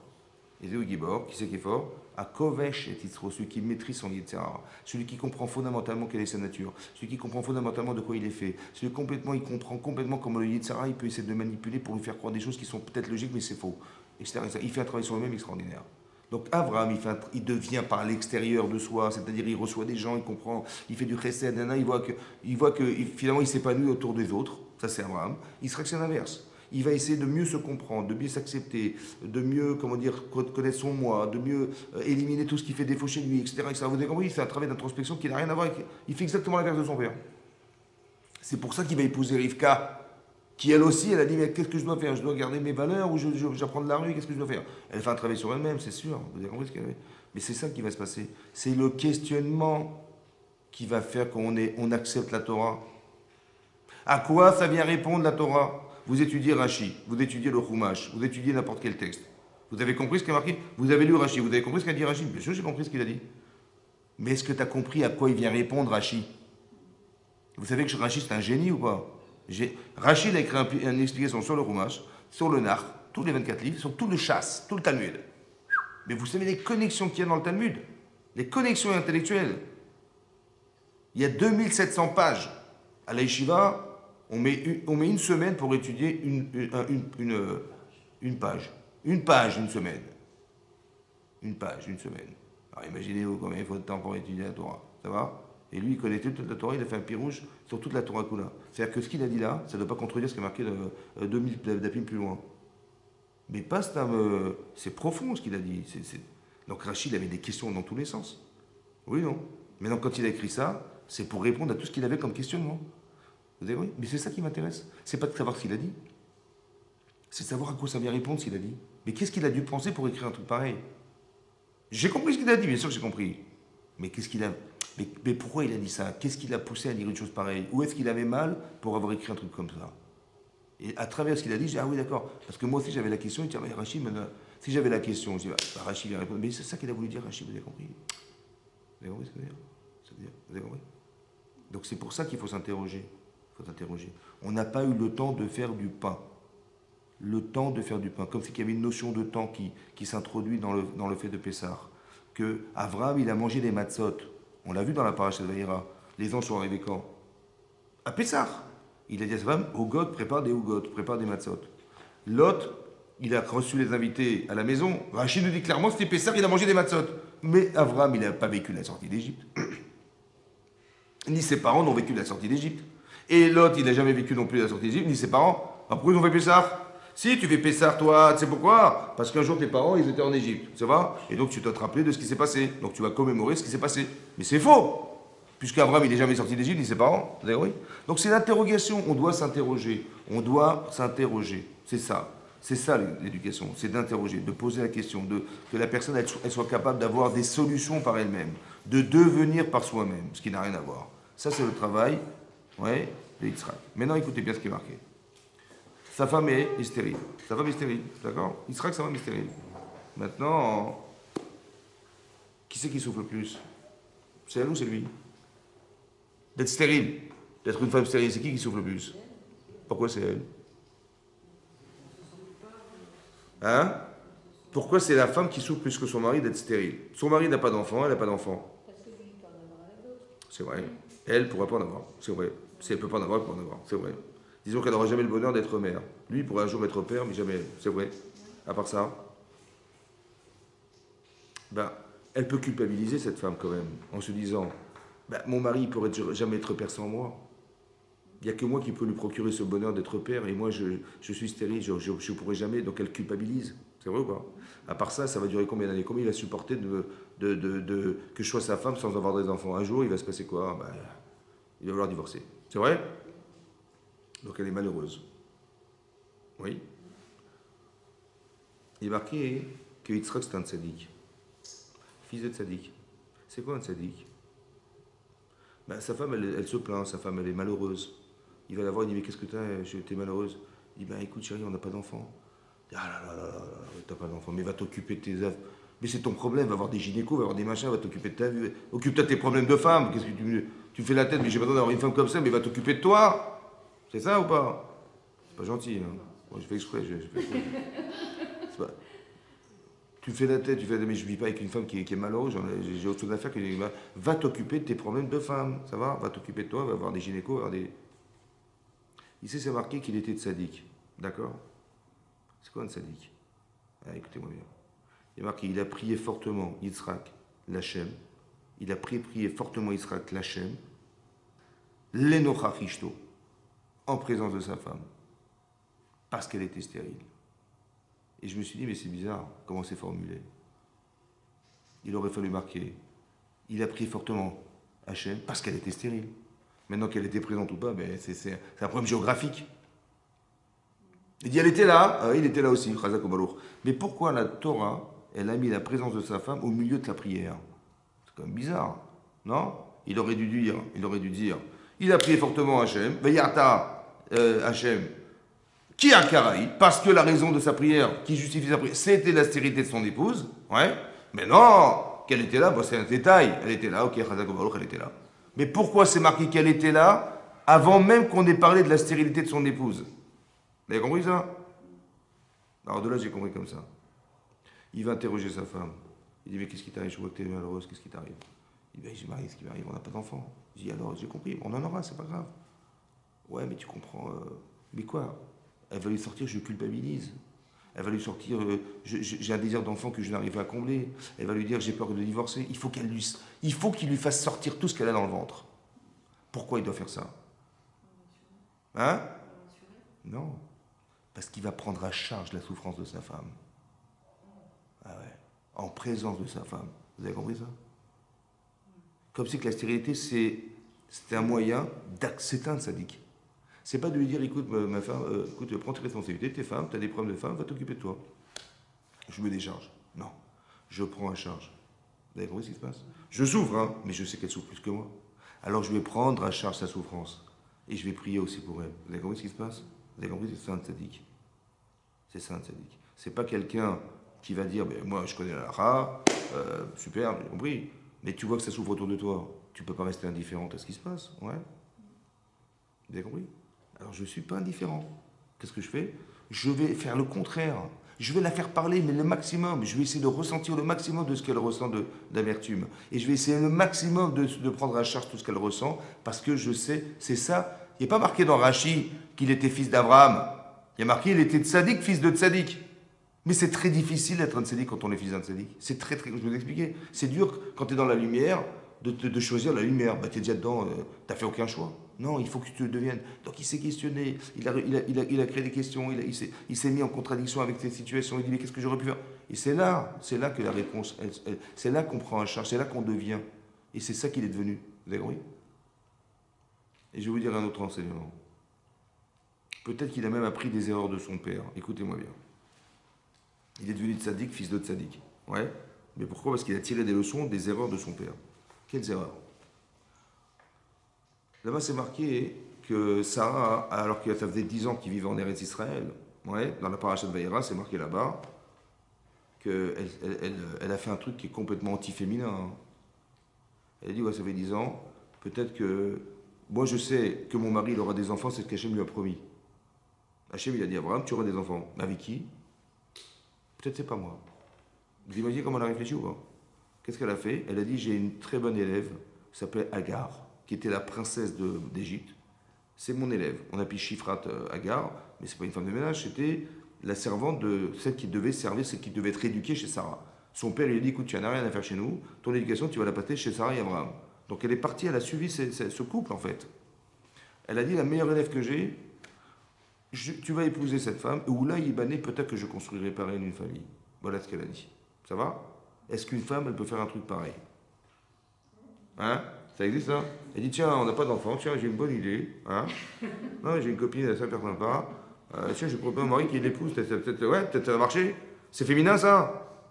Ezéou Gibor, qui c'est qui est fort? À Kovesh et Yitzro, celui qui maîtrise son Yitzhara, celui qui comprend fondamentalement quelle est sa nature, celui qui comprend fondamentalement de quoi il est fait, celui il comprend complètement comment le Yitzhara, il peut essayer de le manipuler pour lui faire croire des choses qui sont peut-être logiques, mais c'est faux. Etc. Il fait un travail sur lui-même extraordinaire. Donc Abraham, il devient par l'extérieur de soi, c'est-à-dire il reçoit des gens, il comprend, il fait du chesed, il voit que finalement il s'épanouit autour des autres, ça c'est Abraham. Israël c'est l'inverse. Il va essayer de mieux se comprendre, de mieux s'accepter, de mieux, connaître son moi, de mieux éliminer tout ce qui fait défaut chez lui, etc. Vous avez compris, il fait un travail d'introspection qui n'a rien à voir avec... Il fait exactement l'inverse de son père. C'est pour ça qu'il va épouser Rivka, qui elle aussi, elle a dit, mais qu'est-ce que je dois faire? Je dois garder mes valeurs ou j'apprends de la rue? Qu'est-ce que je dois faire? Elle fait un travail sur elle-même, c'est sûr. Vous avez compris ce qu'elle fait? Mais c'est ça qui va se passer. C'est le questionnement qui va faire on accepte la Torah. À quoi ça vient répondre la Torah? Vous étudiez Rashi, vous étudiez le Chumash, vous étudiez n'importe quel texte. Vous avez compris ce qu'il a marqué? Vous avez lu Rashi, vous avez compris ce qu'a dit Rashi? Bien sûr, j'ai compris ce qu'il a dit. Mais est-ce que tu as compris à quoi il vient répondre Rashi? Vous savez que Rashi, c'est un génie ou pas? Rashi a écrit une explication sur le Chumash, sur le Nar, tous les 24 livres, sur tout le Chasse, tout le Talmud. Mais vous savez les connexions qu'il y a dans le Talmud? Les connexions intellectuelles. Il y a 2700 pages. À la yeshiva, on met une semaine pour étudier une page. Une page, une semaine. Une page, une semaine. Alors imaginez-vous combien il faut de temps pour étudier la Torah. Ça va? Et lui, il connaît toute la Torah, il a fait un pied rouge sur toute la Torah Kula. C'est-à-dire que ce qu'il a dit là, ça ne doit pas contredire ce qui est marqué 2000 d'apim plus loin. Mais pas c'est profond ce qu'il a dit. Donc Rachid avait des questions dans tous les sens. Oui, non. Maintenant, quand il a écrit ça, c'est pour répondre à tout ce qu'il avait comme questionnement. Vous avez oui? Mais c'est ça qui m'intéresse. C'est pas de savoir ce qu'il a dit. C'est de savoir à quoi ça vient répondre ce qu'il a dit. Mais qu'est-ce qu'il a dû penser pour écrire un truc pareil? J'ai compris ce qu'il a dit, bien sûr que j'ai compris. Mais qu'est-ce qu'il a... Mais pourquoi il a dit ça? Qu'est-ce qui l'a poussé à dire une chose pareille? Où est-ce qu'il avait mal pour avoir écrit un truc comme ça? Et à travers ce qu'il a dit, j'ai dit, ah oui, d'accord. Parce que moi aussi, j'avais la question. Il dit, ah, Rachid, si j'avais la question, je dis, Rachid vient répondre. Mais c'est ça qu'il a voulu dire, Rachid, vous avez compris? Vous avez compris ce que ça veut dire? Vous avez compris? Donc c'est pour ça qu'il faut s'interroger. Il faut s'interroger. On n'a pas eu le temps de faire du pain. Le temps de faire du pain. Comme s'il y avait une notion de temps qui s'introduit dans le fait de Pessah. Que Avraham, il a mangé des matzot. On l'a vu dans la paracha de Vaïra. Les anges sont arrivés quand? À Pessah. Il a dit à sa femme, Ougot, prépare des Ougot, prépare des matzot. Lot, il a reçu les invités à la maison. Rachid nous dit clairement, c'était Pessah, il a mangé des matzot. Mais Avraham, il n'a pas vécu la sortie d'Égypte. Ni ses parents n'ont vécu la sortie d'Égypte. Et Lot, il n'a jamais vécu non plus la sortie d'Égypte, ni ses parents. Alors pourquoi ils ont fait Pessah? Si, tu fais Pessah, toi, tu sais pourquoi? Parce qu'un jour, tes parents, ils étaient en Égypte, ça va? Et donc, tu dois te rappeler de ce qui s'est passé. Donc, tu vas commémorer ce qui s'est passé. Mais c'est faux! Puisqu'Abraham, il n'est jamais sorti d'Égypte, ni ses parents. Vous avez compris? Donc, c'est l'interrogation. On doit s'interroger. On doit s'interroger. C'est ça. C'est ça, l'éducation. C'est d'interroger, de poser la question, que la personne, elle soit capable d'avoir des solutions par elle-même, de devenir par soi-même, ce qui n'a rien à voir. Ça, c'est le travail, ouais, de Yitzhak. Maintenant, écoutez bien ce qui est marqué. Sa femme est stérile. Sa femme est stérile, d'accord? Yitzhak, sa femme est stérile. Maintenant, qui c'est qui souffre le plus? C'est elle ou c'est lui? D'être stérile, d'être une femme stérile, c'est qui souffre le plus? Pourquoi c'est elle? Hein? Pourquoi c'est la femme qui souffre plus que son mari d'être stérile? Son mari n'a pas d'enfant, elle n'a pas d'enfant. C'est vrai. Elle ne pourra pas en avoir. C'est vrai. Si elle ne peut pas en avoir, elle peut en avoir. C'est vrai. Disons qu'elle n'aura jamais le bonheur d'être mère. Lui, il pourrait un jour être père, mais jamais elle. C'est vrai. À part ça, ben, elle peut culpabiliser cette femme quand même, en se disant, ben, mon mari ne pourrait jamais être père sans moi. Il n'y a que moi qui peux lui procurer ce bonheur d'être père, et moi je suis stérile, je ne pourrai jamais, donc elle culpabilise. C'est vrai ou pas? À part ça, ça va durer combien d'années? Combien il va supporter que je sois sa femme sans avoir des enfants? Un jour, il va se passer quoi? Ben, il va vouloir divorcer. C'est vrai? Donc elle est malheureuse. Oui. Il est marqué que Yitzhak c'est un tzaddik. Fils de tzaddik. C'est quoi un tzaddik? Ben, sa femme, elle se plaint, sa femme, elle est malheureuse. Il va la voir, il dit, mais qu'est-ce que t'es malheureuse? Il dit, ben écoute chérie, on n'a pas d'enfant. Ah là là là là, t'as pas d'enfant, mais va t'occuper de tes œuvres. Mais c'est ton problème, va avoir des gynécos, va avoir des machins, va t'occuper de ta vie. Occupe-toi de tes problèmes de femme. Qu'est-ce que tu fais la tête, mais j'ai pas besoin d'avoir une femme comme ça, mais va t'occuper de toi. C'est ça ou pas? C'est pas gentil, hein. Moi, je fais exprès, c'est pas... Tu fais la tête, tu fais, mais je vis pas avec une femme qui est malheureuse, j'ai autre chose à faire que va t'occuper de tes problèmes de femme, ça va? Va t'occuper de toi, va avoir des gynécos, va avoir des... Ici, c'est marqué qu'il était tzaddik, d'accord? C'est quoi un tzaddik? Ah, écoutez-moi bien. Il est marqué, il a prié fortement Yitzhak, l'Hachem, il a prié fortement Yitzhak, l'Hachem, l'Enochach Ishto, en présence de sa femme, parce qu'elle était stérile. Et je me suis dit, mais c'est bizarre, comment c'est formulé? Il aurait fallu marquer, il a prié fortement Hachem, parce qu'elle était stérile. Maintenant qu'elle était présente ou pas, ben c'est un problème géographique. Il dit, elle était là, il était là aussi, Chazak Obalour. Mais pourquoi la Torah, elle a mis la présence de sa femme au milieu de la prière? C'est quand même bizarre, non? Il aurait dû dire, il a prié fortement Hachem, Veyata Hachem, qui a Karaï, parce que la raison de sa prière, qui justifie sa prière, c'était la stérilité de son épouse, ouais, mais non, qu'elle était là, bon, c'est un détail, elle était là, ok, Chazak Obalour, elle était là. Mais pourquoi c'est marqué qu'elle était là, avant même qu'on ait parlé de la stérilité de son épouse? Vous avez compris ça? Alors de là, j'ai compris comme ça. Il va interroger sa femme. Il dit, mais qu'est-ce qui t'arrive? Je vois que tu es malheureuse, qu'est-ce qui t'arrive? Il dit, ben, j'ai marié, ce qui m'arrive, on n'a pas d'enfant. Je dis, alors, j'ai compris, on en aura, c'est pas grave. Ouais, mais tu comprends. Mais quoi? Elle va lui sortir, je culpabilise. Elle va lui sortir, j'ai un désir d'enfant que je n'arrive pas à combler. Elle va lui dire, j'ai peur de divorcer. Il faut qu'il lui fasse sortir tout ce qu'elle a dans le ventre. Pourquoi il doit faire ça? Hein? Non. Parce qu'il va prendre à charge la souffrance de sa femme. Ah ouais. En présence de sa femme. Vous avez compris ça? Comme si que la stérilité, c'était un moyen d'accepter un sadique. C'est pas de lui dire, écoute, ma femme, écoute, prends tes responsabilités, t'es femme, t'as des problèmes de femme, va t'occuper de toi. Je me décharge. Non. Je prends à charge. Vous avez compris ce qui se passe? Je souffre, hein, mais je sais qu'elle souffre plus que moi. Alors je vais prendre à charge sa souffrance. Et je vais prier aussi pour elle. Vous avez compris ce qui se passe? Vous avez compris? C'est ça un tzaddik. C'est ça un tzaddik. C'est pas quelqu'un qui va dire, ben, moi je connais la Hara, super, j'ai compris. Mais tu vois que ça souffre autour de toi. Tu peux pas rester indifférent à ce qui se passe. Ouais. Vous avez compris? Alors je ne suis pas indifférent. Qu'est-ce que je fais? Je vais faire le contraire. Je vais la faire parler, mais le maximum. Je vais essayer de ressentir le maximum de ce qu'elle ressent d'amertume. Et je vais essayer le maximum de prendre à charge tout ce qu'elle ressent, parce que je sais, c'est ça. Il n'est pas marqué dans Rachi qu'il était fils d'Abraham. Il y a marqué qu'il était tzaddik, fils de tzaddik. Mais c'est très difficile d'être un tzaddik quand on est fils d'un tzaddik. C'est très, je vais vous expliquer. C'est dur quand tu es dans la lumière de choisir la lumière. Bah, tu es déjà dedans, tu n'as fait aucun choix. Non, il faut que tu le deviennes. Donc il s'est questionné, il a créé des questions, il s'est mis en contradiction avec ces situations, il dit mais qu'est-ce que j'aurais pu faire? Et c'est là que la réponse, c'est là qu'on prend en charge, c'est là qu'on devient. Et c'est ça qu'il est devenu. Vous avez compris? Et je vais vous dire un autre enseignement. Peut-être qu'il a même appris des erreurs de son père. Écoutez-moi bien. Il est devenu tzaddik, fils de tzaddik. Ouais. Mais pourquoi? Parce qu'il a tiré des leçons des erreurs de son père. Quelles erreurs? Là-bas, c'est marqué que Sarah, alors que ça faisait 10 ans qu'il vivait en Eretz Israël, ouais, dans la paracha de Vaïra, c'est marqué là-bas, qu'elle a fait un truc qui est complètement anti-féminin. Hein. Elle a dit, ouais, ça fait 10 ans, peut-être que... Moi, je sais que mon mari, il aura des enfants, c'est ce qu'Hachem lui a promis. Hachem, il a dit, Abraham, tu auras des enfants. Mais avec qui? Peut-être c'est pas moi. Vous imaginez comment elle a réfléchi ou pas? Qu'est-ce qu'elle a fait? Elle a dit, j'ai une très bonne élève, qui s'appelait Agar, qui était la princesse d'Égypte. C'est mon élève. On appelle Shifrat Agar, mais c'est pas une femme de ménage, c'était la servante de celle qui devait servir, celle qui devait être éduquée chez Sarah. Son père, il a dit, écoute, tu n'as rien à faire chez nous, ton éducation, tu vas la passer chez Sarah et Abraham. Donc elle est partie, elle a suivi ce couple en fait. Elle a dit, la meilleure élève que j'ai, tu vas épouser cette femme, ou là, Ibané, peut-être que je construirai par elle une famille. Voilà ce qu'elle a dit. Ça va? Est-ce qu'une femme, elle peut faire un truc pareil? Hein? Ça existe, ça? Elle dit, tiens, on n'a pas d'enfant, tiens, j'ai une bonne idée. Hein? Non, j'ai une copine, elle est super sympa. Tiens, je propose un mari qui l'épouse, peut-être ça va marcher. C'est féminin, ça?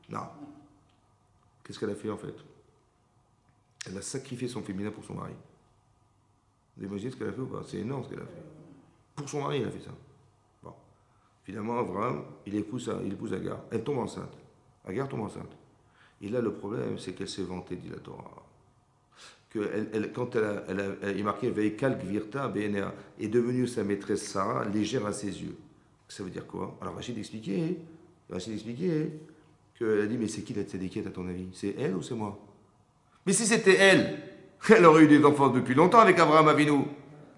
Non. Qu'est-ce qu'elle a fait, en fait? Elle a sacrifié son féminin pour son mari. Vous imaginez ce qu'elle a fait ou pas? C'est énorme ce qu'elle a fait. Pour son mari, elle a fait ça. Bon. Finalement, Abraham, il épouse Agar. Elle tombe enceinte. Agar tombe enceinte. Et là, le problème, c'est qu'elle s'est vantée, dit la Torah. Quand il est marqué Veikal Gvirta BNA, est devenue sa maîtresse Sarah légère à ses yeux. Ça veut dire quoi? Alors Rachid expliquait qu'elle a dit, mais c'est qui la tzadikette à ton avis? C'est elle ou c'est moi? Mais si c'était elle, elle aurait eu des enfants depuis longtemps avec Abraham Avinu.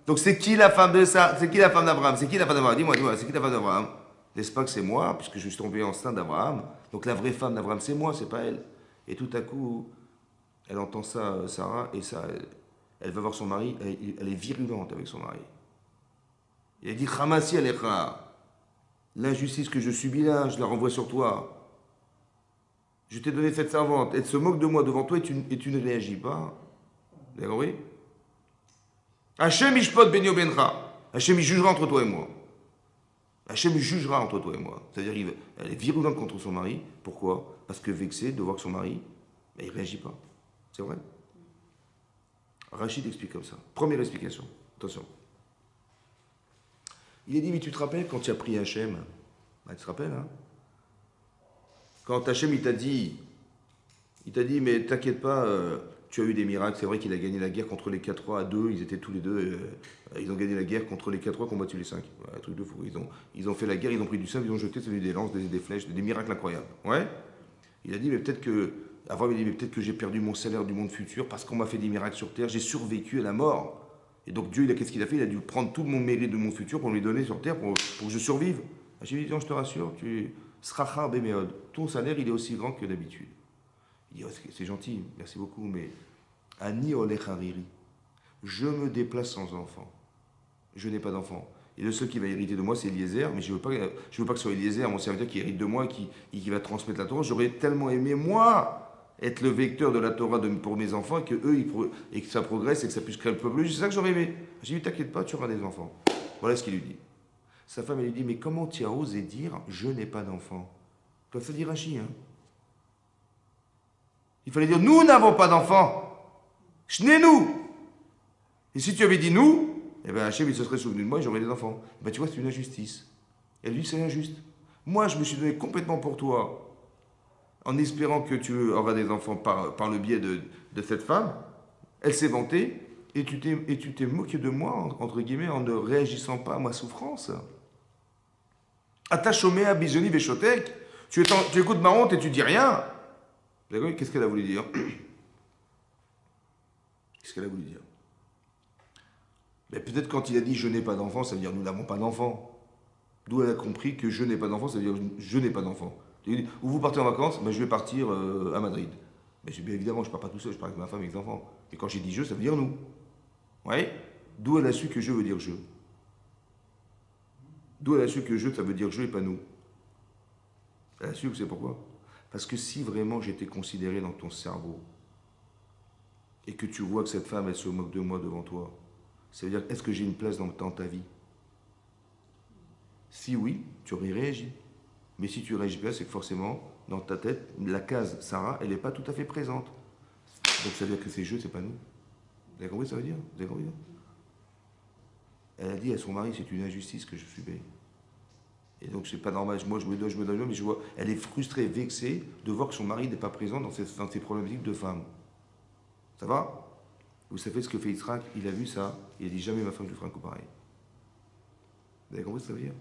Donc c'est qui la femme de ça? C'est qui la femme d'Abraham? C'est qui la femme d'Abraham? Dis-moi, c'est qui la femme d'Abraham? N'est-ce pas que c'est moi, puisque je suis tombé enceinte d'Abraham? Donc la vraie femme d'Abraham, c'est moi, c'est pas elle. Et tout à coup, elle entend ça, Sarah, et ça, elle va voir son mari, elle est virulente avec son mari. Elle dit, Hamassi alecha, l'injustice que je subis là, je la renvoie sur toi. Je t'ai donné cette servante, elle se moque de moi devant toi et tu ne réagis pas. Vous avez compris? Hachem ishpot benio bencha. Hachem il jugera entre toi et moi. Hachem jugera entre toi et moi. C'est-à-dire elle est virulente contre son mari. Pourquoi? Parce que vexée de voir que son mari, il ne réagit pas. C'est vrai? Rachid explique comme ça. Première explication. Attention. Il a dit, mais tu te rappelles quand tu as pris Hachem? Tu te rappelles, hein? Quand Hachem, il t'a dit, mais t'inquiète pas, tu as eu des miracles. C'est vrai qu'il a gagné la guerre contre les 4 rois à deux. Ils étaient tous les deux. Ils ont gagné la guerre contre les 4 rois qui ont battu les 5. Ouais, un truc de fou. Ils ont fait la guerre, ils ont pris du sable, ils ont jeté des lances, des flèches, des miracles incroyables. Ouais. Il a dit, mais peut-être que. Avant, il dit, mais peut-être que j'ai perdu mon salaire du monde futur parce qu'on m'a fait des miracles sur terre. J'ai survécu à la mort. Et donc Dieu, qu'est-ce qu'il a fait? Il a dû prendre tout mon mérite de mon futur pour me lui donner sur terre pour que je survive. J'ai dit, non, je te rassure, tu seras béméod. Ton salaire, il est aussi grand que d'habitude. Il dit, oh, c'est gentil, merci beaucoup, mais Ani Olech Hariri, je me déplace sans enfant. Je n'ai pas d'enfant. Et le seul qui va hériter de moi, c'est Eliezer, mais je veux pas que ce soit Eliezer, mon serviteur, qui hérite de moi et qui va transmettre la Torah. J'aurais tellement aimé, moi, être le vecteur de la Torah pour mes enfants et que eux, et que ça progresse et que ça puisse créer le peuple. C'est ça que j'aurais aimé. J'ai dit, t'inquiète pas, tu auras des enfants. Voilà ce qu'il lui dit. Sa femme, elle lui dit, mais comment tu as osé dire, je n'ai pas d'enfant? Toi, ça dit Rachi, hein. Il fallait dire, nous n'avons pas d'enfants. Chenez-nous. Et si tu avais dit nous, eh bien Hachem, il se serait souvenu de moi et j'aurais des enfants. Eh bien, tu vois, c'est une injustice. Elle lui dit, c'est injuste. Moi, je me suis donné complètement pour toi, en espérant que tu auras des enfants par le biais de cette femme. Elle s'est vantée et tu t'es moqué de moi, entre guillemets, en ne réagissant pas à ma souffrance. Attachomé à Bijoni Veshotek, tu écoutes ma honte et tu dis rien. Qu'est-ce qu'elle a voulu dire? Qu'est-ce qu'elle a voulu dire? Mais peut-être quand il a dit je n'ai pas d'enfant, ça veut dire nous n'avons pas d'enfant. D'où elle a compris que je n'ai pas d'enfant, ça veut dire je n'ai pas d'enfant. Où vous partez en vacances? Ben, je vais partir à Madrid. Mais bien évidemment, je ne pars pas tout seul, je pars avec ma femme et mes enfants. Et quand j'ai dit je, ça veut dire nous. Oui. D'où elle a su que je veut dire je. D'où elle a su que je, ça veut dire je et pas nous. Elle a su, vous savez pourquoi? Parce que si vraiment j'étais considéré dans ton cerveau, et que tu vois que cette femme, elle se moque de moi devant toi, ça veut dire, est-ce que j'ai une place dans ta vie? Si oui, tu aurais réagi. Mais si tu réagis pas, c'est que forcément, dans ta tête, la case Sarah, elle n'est pas tout à fait présente. Donc ça veut dire que ces jeux, c'est pas nous. Vous avez compris ça veut dire? Vous avez compris ça? Elle a dit à son mari, c'est une injustice que je subis. Et donc c'est pas normal, moi je me donne, mais je vois, elle est frustrée, vexée de voir que son mari n'est pas présent dans ses problématiques de femme. Ça va? Vous savez ce que fait Yitzhak? Il a vu ça, il a dit jamais ma femme je lui ferai un coup pareil. Vous avez compris ce que ça veut dire?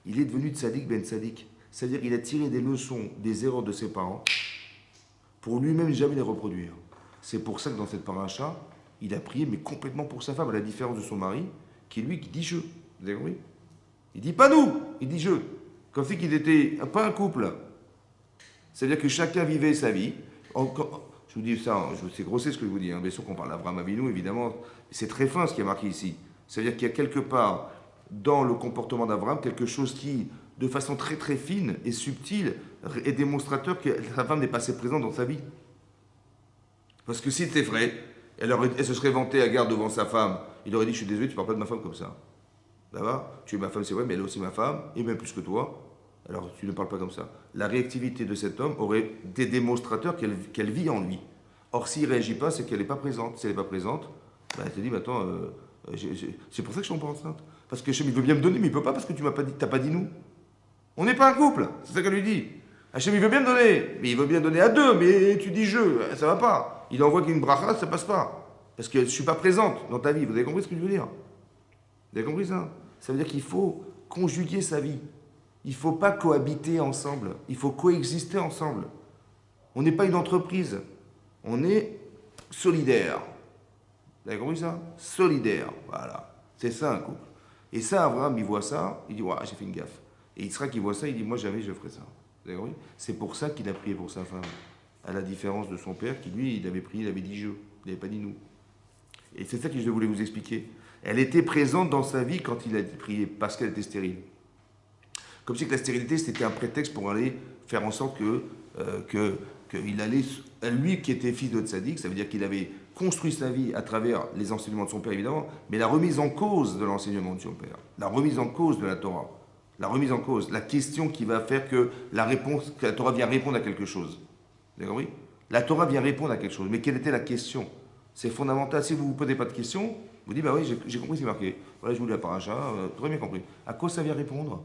Il est devenu tzadik ben tzadik. C'est-à-dire qu'il a tiré des leçons des erreurs de ses parents pour lui-même jamais les reproduire. C'est pour ça que dans cette paracha, il a prié, mais complètement pour sa femme, à la différence de son mari, qui est lui qui dit je. Vous avez compris? Il dit pas nous, il dit je. Comme si qu'il était pas un couple. C'est-à-dire que chacun vivait sa vie. Je vous dis ça, c'est grossier ce que je vous dis. Bien sûr qu'on parle d'Abraham Avinu, évidemment. C'est très fin ce qui est marqué ici. C'est-à-dire qu'il y a quelque part dans le comportement d'Abraham quelque chose qui, de façon très très fine et subtile, est démonstrateur que sa femme n'est pas assez présente dans sa vie. Parce que si c'était vrai, elle se serait vantée à garde devant sa femme. Il aurait dit, je suis désolé, tu ne parles pas de ma femme comme ça. D'accord? Tu es ma femme, c'est vrai, mais elle est aussi ma femme, et même plus que toi. Alors tu ne parles pas comme ça. La réactivité de cet homme aurait des démonstrateurs qu'elle vit en lui. Or, s'il ne réagit pas, c'est qu'elle n'est pas présente. Si elle n'est pas présente, bah, elle te dit, attends, c'est pour ça que je suis pas enceinte. Parce que Hachem, il veut bien me donner, mais il ne peut pas parce que tu n'as pas dit nous. On n'est pas un couple, c'est ça qu'elle lui dit. Hachem, il veut bien me donner, mais il veut bien donner à deux, mais tu dis je, ça va pas. Il envoie qu'une bracha, ça passe pas. Parce que je ne suis pas présente dans ta vie. Vous avez compris ce que je veux dire? Vous avez compris ça? Ça veut dire qu'il faut conjuguer sa vie. Il ne faut pas cohabiter ensemble. Il faut coexister ensemble. On n'est pas une entreprise. On est solidaire. Vous avez compris ça? Solidaire. Voilà. C'est ça un couple. Et ça, Abraham, il voit ça, il dit, ouais, j'ai fait une gaffe. Et Yitzhak, il voit ça, il dit, moi jamais je ferai ça. Vous avez compris? C'est pour ça qu'il a prié pour sa femme. À la différence de son père, qui lui, il avait prié, il avait dit je. Il n'avait pas dit nous. Et c'est ça que je voulais vous expliquer. Elle était présente dans sa vie quand il a prié, parce qu'elle était stérile. Comme si que la stérilité, c'était un prétexte pour aller faire en sorte qu'il allait, lui qui était fils de tzaddik, ça veut dire qu'il avait construit sa vie à travers les enseignements de son père, évidemment, mais la remise en cause de l'enseignement de son père, la remise en cause de la Torah, la remise en cause, la question qui va faire que la Torah vient répondre à quelque chose. Vous avez compris? La Torah vient répondre à quelque chose, mais quelle était la question? C'est fondamental. Si vous ne vous posez pas de questions, vous dites, bah oui, j'ai compris, c'est marqué. Voilà, je vous lis la paracha, très bien compris. À quoi ça vient répondre?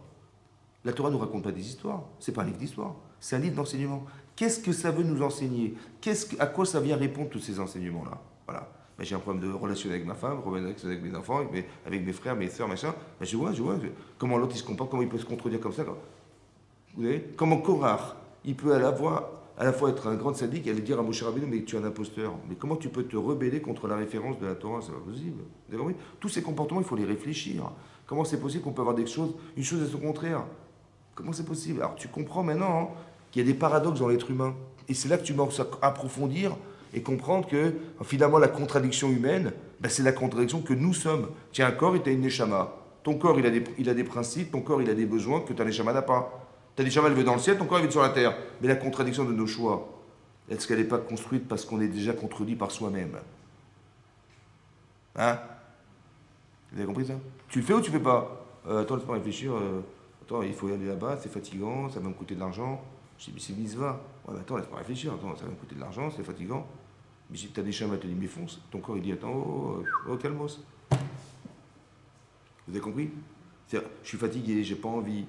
La Torah ne nous raconte pas des histoires. C'est pas un livre d'histoire. C'est un livre d'enseignement. Qu'est-ce que ça veut nous enseigner? À quoi ça vient répondre tous ces enseignements-là? Voilà. Ben, j'ai un problème de relation avec ma femme, avec mes enfants, avec mes frères, mes soeurs, machin. Ben, je vois comment l'autre il se comporte, comment il peut se contredire comme ça. Vous voyez? Comment Korach, il peut à la fois être un grand sadique et aller dire à Moshe Rabbeinu, mais tu es un imposteur. Mais comment tu peux te rebeller contre la référence de la Torah? C'est pas possible. Vous avez compris? Tous ces comportements, il faut les réfléchir. Comment c'est possible qu'on peut avoir une chose et son contraire? Comment c'est possible? Alors tu comprends maintenant, hein, qu'il y a des paradoxes dans l'être humain. Et c'est là que tu vas approfondir et comprendre que finalement la contradiction humaine, ben, c'est la contradiction que nous sommes. Tu as un corps et tu as une neshama. Ton corps, il a des principes, ton corps, il a des besoins que ta neshama n'a pas. Ta neshama, elle veut dans le ciel, ton corps, il veut sur la terre. Mais la contradiction de nos choix, est-ce qu'elle n'est pas construite parce qu'on est déjà contredit par soi-même? Hein? Vous avez compris ça? Tu le fais ou tu le fais pas? Attends, laisse-moi réfléchir. Attends, il faut y aller là-bas, c'est fatigant, ça va me coûter de l'argent. Je dis, mais c'est misva. Ouais, mais attends, laisse-moi réfléchir. Attends, ça va me coûter de l'argent, c'est fatigant. Mais si tu as des chambres, tu dis, mais fonce. Ton corps, il dit, attends, calmos. Vous avez compris? Je suis fatigué, j'ai pas envie,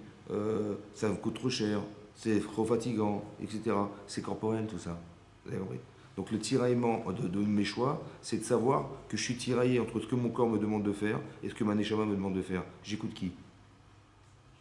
ça me coûte trop cher, c'est trop fatigant, etc. C'est corporel tout ça. Vous avez compris? Donc le tiraillement de mes choix, c'est de savoir que je suis tiraillé entre ce que mon corps me demande de faire et ce que ma neshama me demande de faire. J'écoute qui?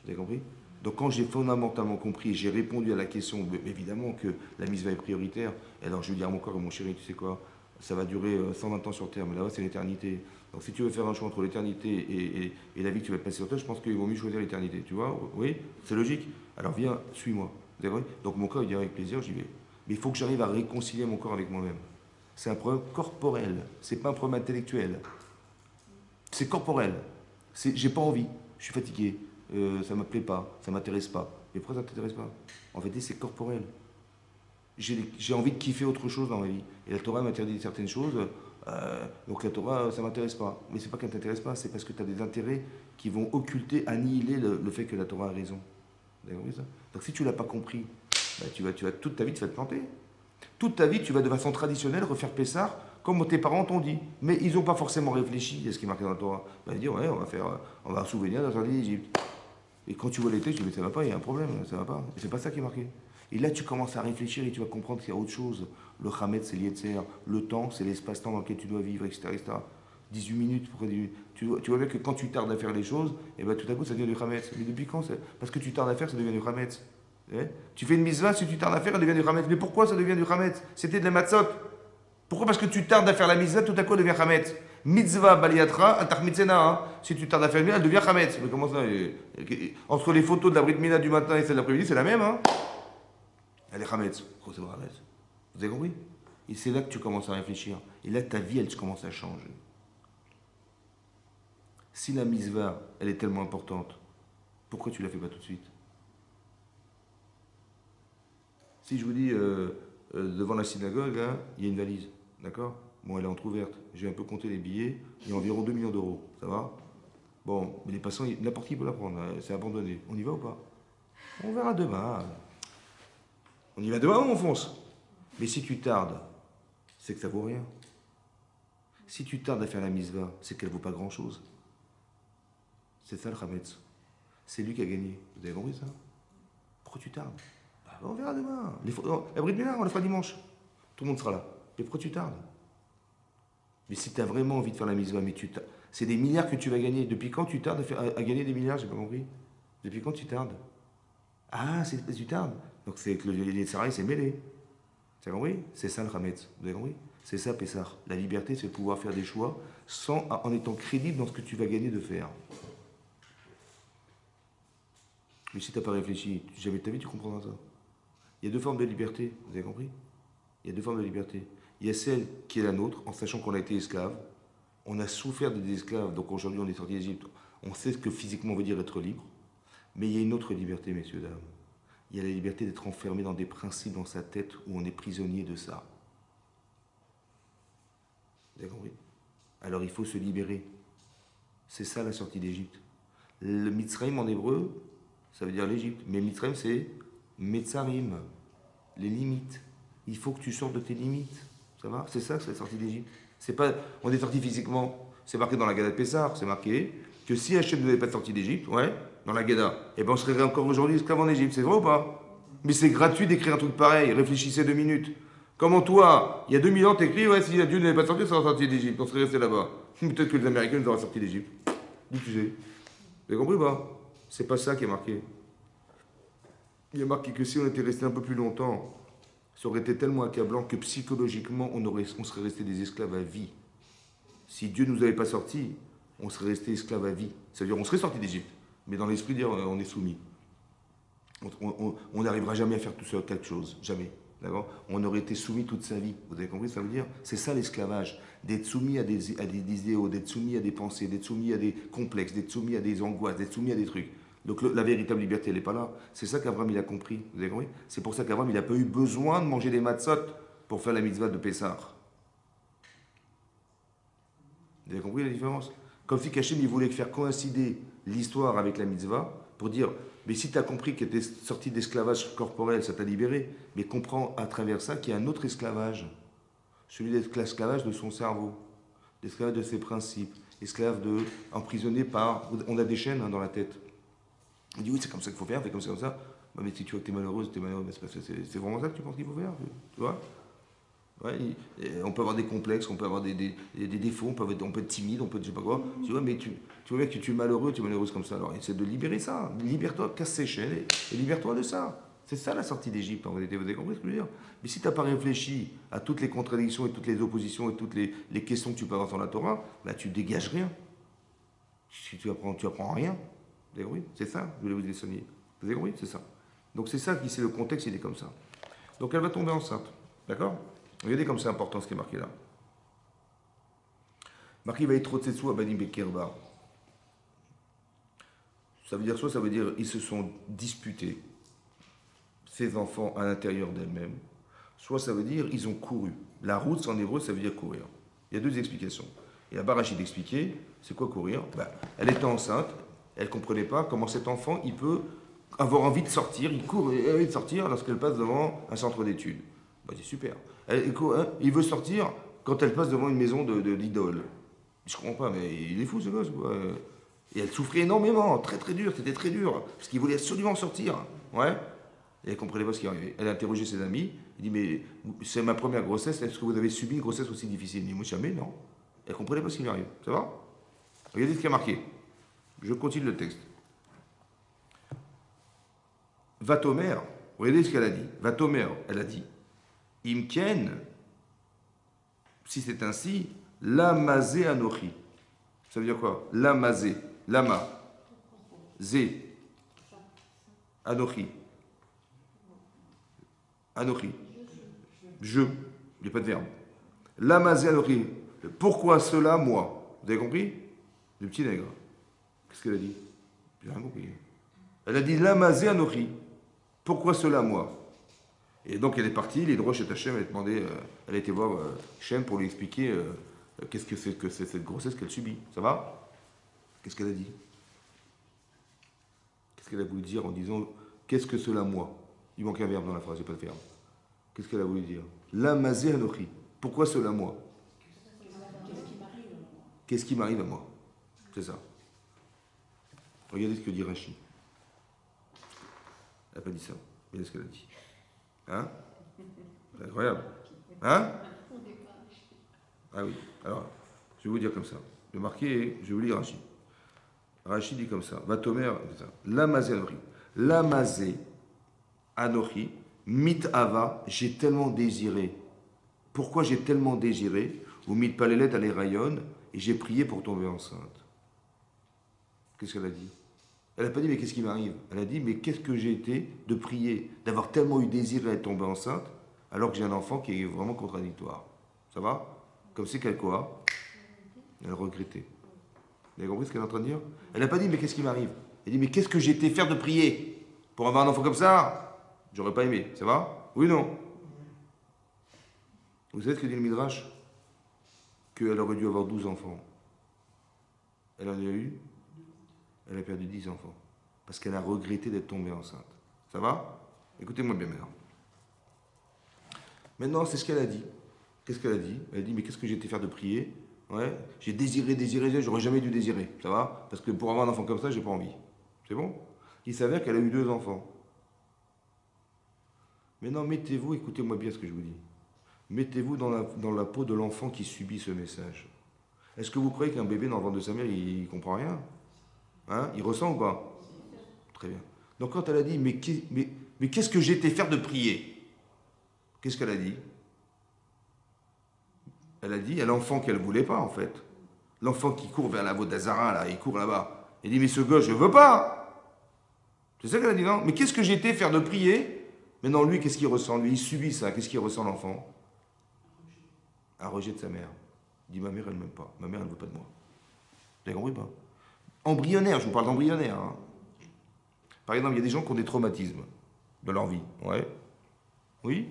Vous avez compris? Donc quand j'ai fondamentalement compris, j'ai répondu à la question, évidemment que la mitzvah est prioritaire, et alors je vais dire à mon corps, mon chéri, tu sais quoi, ça va durer 120 ans sur Terre, mais là-bas c'est l'éternité. Donc si tu veux faire un choix entre l'éternité et la vie que tu vas passer sur Terre, je pense qu'il vaut mieux choisir l'éternité. Tu vois? Oui? C'est logique? Alors viens, suis-moi. Vous avez compris? Donc mon corps, il dit avec plaisir, j'y vais. Mais il faut que j'arrive à réconcilier mon corps avec moi-même. C'est un problème corporel, c'est pas un problème intellectuel. C'est corporel. J'ai pas envie, je suis fatigué, ça me plaît pas, ça m'intéresse pas. Mais pourquoi ça t'intéresse pas? En fait, c'est corporel. J'ai envie de kiffer autre chose dans ma vie. Et la Torah m'interdit certaines choses, donc la Torah, ça m'intéresse pas. Mais c'est pas qu'elle t'intéresse pas, c'est parce que tu as des intérêts qui vont occulter, annihiler le fait que la Torah a raison. Vous avez compris ça? Donc si tu l'as pas compris, bah, toute ta vie, tu vas te planter. Toute ta vie, tu vas de façon traditionnelle refaire Pessah comme tes parents t'ont dit. Mais ils n'ont pas forcément réfléchi à ce qui est marqué dans la Torah. Ils vont dire, ouais, on va souvenir d'un sortie d'Égypte. Et quand tu vois les textes, tu dis, mais ça va pas, il y a un problème, ça va pas. Et c'est pas ça qui est marqué. Et là, tu commences à réfléchir et tu vas comprendre qu'il y a autre chose. Le Hametz, c'est l'Yetzer. Le temps, c'est l'espace-temps dans lequel tu dois vivre, etc. 18 minutes, pourquoi 18 tu vois bien que quand tu tardes à faire les choses, et ben, tout à coup, ça devient du Hametz. Mais depuis quand? Parce que tu tardes à faire, ça devient du Hametz. Tu fais une mitzvah, si tu tardes à faire, elle devient du Hametz. Mais pourquoi ça devient du Hametz? C'était de la matzot. Pourquoi? Parce que tu tardes à faire la mitzvah, tout à coup, elle devient Hametz. Mitzvah baliatra, atar mitzena. Si tu tardes à faire une mitzvah, elle devient Hametz. Mais comment ça? Entre les photos de la Brit Mila du matin et celle de l'après-midi, c'est la même, hein? Elle est Hametz. Pourquoi c'est Hametz? Vous avez compris? Et c'est là que tu commences à réfléchir. Et là, ta vie, elle commence à changer. Si la mitzvah, elle est tellement importante, pourquoi tu la fais pas tout de suite? Si je vous dis, devant la synagogue, hein, il y a une valise, d'accord? Bon, elle est entrouverte. J'ai un peu compté les billets, il y a environ 2 millions d'euros, ça va? Bon, mais les passants, n'importe qui peut la prendre, hein, c'est abandonné. On y va ou pas? On verra demain. On y va demain ou on fonce? Mais si tu tardes, c'est que ça vaut rien. Si tu tardes à faire la mitzvah, c'est qu'elle vaut pas grand-chose. C'est ça le Hametz. C'est lui qui a gagné. Vous avez compris ça? Pourquoi tu tardes? On verra demain. La Brit Mila, on la fera dimanche. Tout le monde sera là. Mais pourquoi tu tardes? Mais si tu as vraiment envie de faire la mitzvah, mais c'est des milliards que tu vas gagner. Depuis quand tu tardes à gagner des milliards? J'ai pas compris. Depuis quand tu tardes? Ah, tu tardes. Donc c'est que les Tsaraï, c'est mêlé. Tu as compris? C'est ça le Hametz. Vous avez compris? C'est ça, Pessah. La liberté, c'est de pouvoir faire des choix en étant crédible dans ce que tu vas gagner de faire. Mais si tu n'as pas réfléchi, jamais de ta vie, tu comprendras ça. Il y a deux formes de liberté, vous avez compris? Il y a deux formes de liberté. Il y a celle qui est la nôtre, en sachant qu'on a été esclave. On a souffert d'être esclaves, donc aujourd'hui on est sorti d'Égypte. On sait ce que physiquement veut dire être libre. Mais il y a une autre liberté, messieurs, dames. Il y a la liberté d'être enfermé dans des principes dans sa tête où on est prisonnier de ça. Vous avez compris? Alors il faut se libérer. C'est ça la sortie d'Égypte. Le Mitzrayim en hébreu, ça veut dire l'Égypte. Mais Mitzrayim, c'est Metzarim, les limites. Il faut que tu sortes de tes limites. Ça va? C'est ça que c'est la sortie d'Égypte. C'est pas, on est sorti physiquement. C'est marqué dans la Gada de Pessah. C'est marqué que si Hachem ne n'avait pas sorti d'Égypte, ouais, dans la Gada, eh ben on serait encore aujourd'hui esclaves en Égypte. C'est vrai ou pas? Mais c'est gratuit d'écrire un truc pareil. Réfléchissez 2 minutes. Comment toi, il y a 2000 ans, t'écris, ouais, si Dieu n'avait pas sorti, ça serait sorti d'Égypte. On serait resté là-bas. Peut-être que les Américains nous auraient sorti d'Égypte. D'où tu sais? Vous avez compris ou pas? C'est pas ça qui est marqué. Il est marqué que si on était resté un peu plus longtemps, ça aurait été tellement accablant que psychologiquement, on serait resté des esclaves à vie. Si Dieu ne nous avait pas sortis, on serait resté esclaves à vie. C'est-à-dire on serait sorti d'Égypte, mais dans l'esprit, dire on est soumis. On n'arrivera jamais à faire tout seul quelque chose, jamais. D'accord? On aurait été soumis toute sa vie. Vous avez compris ce que ça veut dire? C'est ça l'esclavage. D'être soumis à des idéaux, d'être soumis à des pensées, d'être soumis à des complexes, d'être soumis à des angoisses, d'être soumis à des trucs. Donc la véritable liberté, elle n'est pas là. C'est ça qu'Abraham il a compris. Vous avez compris? C'est pour ça qu'Abraham il n'a pas eu besoin de manger des matzot pour faire la mitzvah de Pessah. Vous avez compris la différence? Comme si Hachem il voulait faire coïncider l'histoire avec la mitzvah pour dire, mais si tu as compris que tu es sorti d'esclavage corporel, ça t'a libéré, mais comprends à travers ça qu'il y a un autre esclavage, celui de l'esclavage de son cerveau, l'esclavage de ses principes, esclave de emprisonné par... On a des chaînes dans la tête. On dit oui, c'est comme ça qu'il faut faire, fais comme ça. Bah, mais si tu vois que tu es malheureuse, tu es malheureux, c'est vraiment ça que tu penses qu'il faut faire, tu vois? Ouais, on peut avoir des complexes, on peut avoir des défauts, on peut être timide, on peut être je sais pas quoi. Tu vois, mais tu vois que tu es malheureux, tu es malheureuse comme ça. Alors essaie de libérer ça. Libère-toi, casse ces chaînes et libère-toi de ça. C'est ça la sortie d'Égypte en réalité. Vous avez compris ce que je veux dire? Mais si tu n'as pas réfléchi à toutes les contradictions et toutes les oppositions et toutes les questions que tu peux avoir dans la Torah, là tu dégages rien. Si tu apprends rien. Vous avez compris? C'est ça, je voulais vous enseigner. Vous avez compris? C'est ça. Donc c'est ça qui, c'est le contexte, il est comme ça. Donc elle va tomber enceinte. D'accord? Regardez comme c'est important ce qui est marqué là. Marqué va être à Bani Bekerba. Ça veut dire soit ça veut dire ils se sont disputés, ces enfants à l'intérieur d'elles-mêmes, soit ça veut dire ils ont couru. La route en hébreu ça veut dire courir. Il y a deux explications. Et la Barachid expliquait, c'est quoi courir? Elle était enceinte, elle ne comprenait pas comment cet enfant il peut avoir envie de sortir, il court et envie de sortir lorsqu'elle passe devant un centre d'études. C'est super. Il veut sortir quand elle passe devant une maison d'idole. Je comprends pas, mais il est fou ce gosse. Quoi. Et elle souffrait énormément, très très dur, c'était très dur, parce qu'il voulait absolument sortir. Ouais. Et elle comprenait pas ce qui arrivait. Elle a interrogé ses amis, elle dit mais c'est ma première grossesse, est-ce que vous avez subi une grossesse aussi difficile? Elle dit moi jamais, non. Elle comprenait pas ce qui lui arrive. Ça va? Regardez ce qui a marqué. Je continue le texte. Vatomer, regardez ce qu'elle a dit. Vatomer, elle a dit. Imken, si c'est ainsi, lamazé anochi. Ça veut dire quoi? Lamazé, lama, zé, anochi. Anochi. Je, il n'y a pas de verbe. Lamazé anochi. Pourquoi cela, moi? Vous avez compris? Le petit nègre. Qu'est-ce qu'elle a dit? J'ai rien compris. Elle a dit lamazé anochi. Pourquoi cela, moi? Et donc elle est partie, les droits chez Hachem, elle a été voir Hachem pour lui expliquer qu'est-ce que c'est cette grossesse qu'elle subit. Ça va? Qu'est-ce qu'elle a dit? Qu'est-ce qu'elle a voulu dire en disant qu'est-ce que cela moi? Il manque un verbe dans la phrase, il n'y a pas de verbe. Qu'est-ce qu'elle a voulu dire? Lamazé anochi. Pourquoi cela moi? Qu'est-ce qui m'arrive à moi? C'est ça. Regardez ce que dit Rachi. Elle n'a pas dit ça. Regardez ce qu'elle a dit. Hein? C'est incroyable. Hein? Ah oui. Alors, je vais vous dire comme ça. Je vais marquer, je vais vous lire Rachid. Rachid dit comme ça. Vatomer, Lamazé Anochi. Lamazé Anochi, mit ava, j'ai tellement désiré. Pourquoi j'ai tellement désiré? Ou mit palelet, elle rayonne, et j'ai prié pour tomber enceinte. Qu'est-ce qu'elle a dit? Elle n'a pas dit, mais qu'est-ce qui m'arrive? Elle a dit, mais qu'est-ce que j'ai été de prier, d'avoir tellement eu désir d'être tombée enceinte, alors que j'ai un enfant qui est vraiment contradictoire. Ça va? Comme c'est qu'elle quoi? Elle regrettait. Vous avez compris ce qu'elle est en train de dire? Elle n'a pas dit, mais qu'est-ce qui m'arrive? Elle dit, mais qu'est-ce que j'ai été faire de prier? Pour avoir un enfant comme ça? J'aurais pas aimé. Ça va? Oui ou non? Vous savez ce que dit le Midrash? Qu'elle aurait dû avoir 12 enfants. Elle en a eu? Elle a perdu 10 enfants. Parce qu'elle a regretté d'être tombée enceinte. Ça va? Écoutez-moi bien maintenant. Maintenant, c'est ce qu'elle a dit. Qu'est-ce qu'elle a dit? Elle a dit, mais qu'est-ce que j'ai été faire de prier? Ouais, j'ai désiré, j'aurais jamais dû désirer. Ça va? Parce que pour avoir un enfant comme ça, j'ai pas envie. C'est bon? Il s'avère qu'elle a eu 2 enfants. Maintenant, mettez-vous, écoutez-moi bien ce que je vous dis. Mettez-vous dans la peau de l'enfant qui subit ce message. Est-ce que vous croyez qu'un bébé dans le ventre de sa mère, il comprend rien? Hein? Il ressent ou pas? Très bien. Donc quand elle a dit, mais qu'est-ce que j'ai été faire de prier? Qu'est-ce qu'elle a dit? Elle a dit à l'enfant qu'elle ne voulait pas, en fait. L'enfant qui court vers la voie d'Azara, là, il court là-bas. Il dit, mais ce gars, je ne veux pas. C'est ça qu'elle a dit, non? Mais qu'est-ce que j'ai été faire de prier? Mais non, lui, qu'est-ce qu'il ressent? Lui, il subit ça. Qu'est-ce qu'il ressent, l'enfant? Un rejet de sa mère. Il dit, ma mère, elle ne m'aime pas. Ma mère, elle ne veut pas de moi. Vous avez compris pas? Embryonnaire, je vous parle d'embryonnaire. Hein. Par exemple, il y a des gens qui ont des traumatismes de leur vie. Ouais. Oui.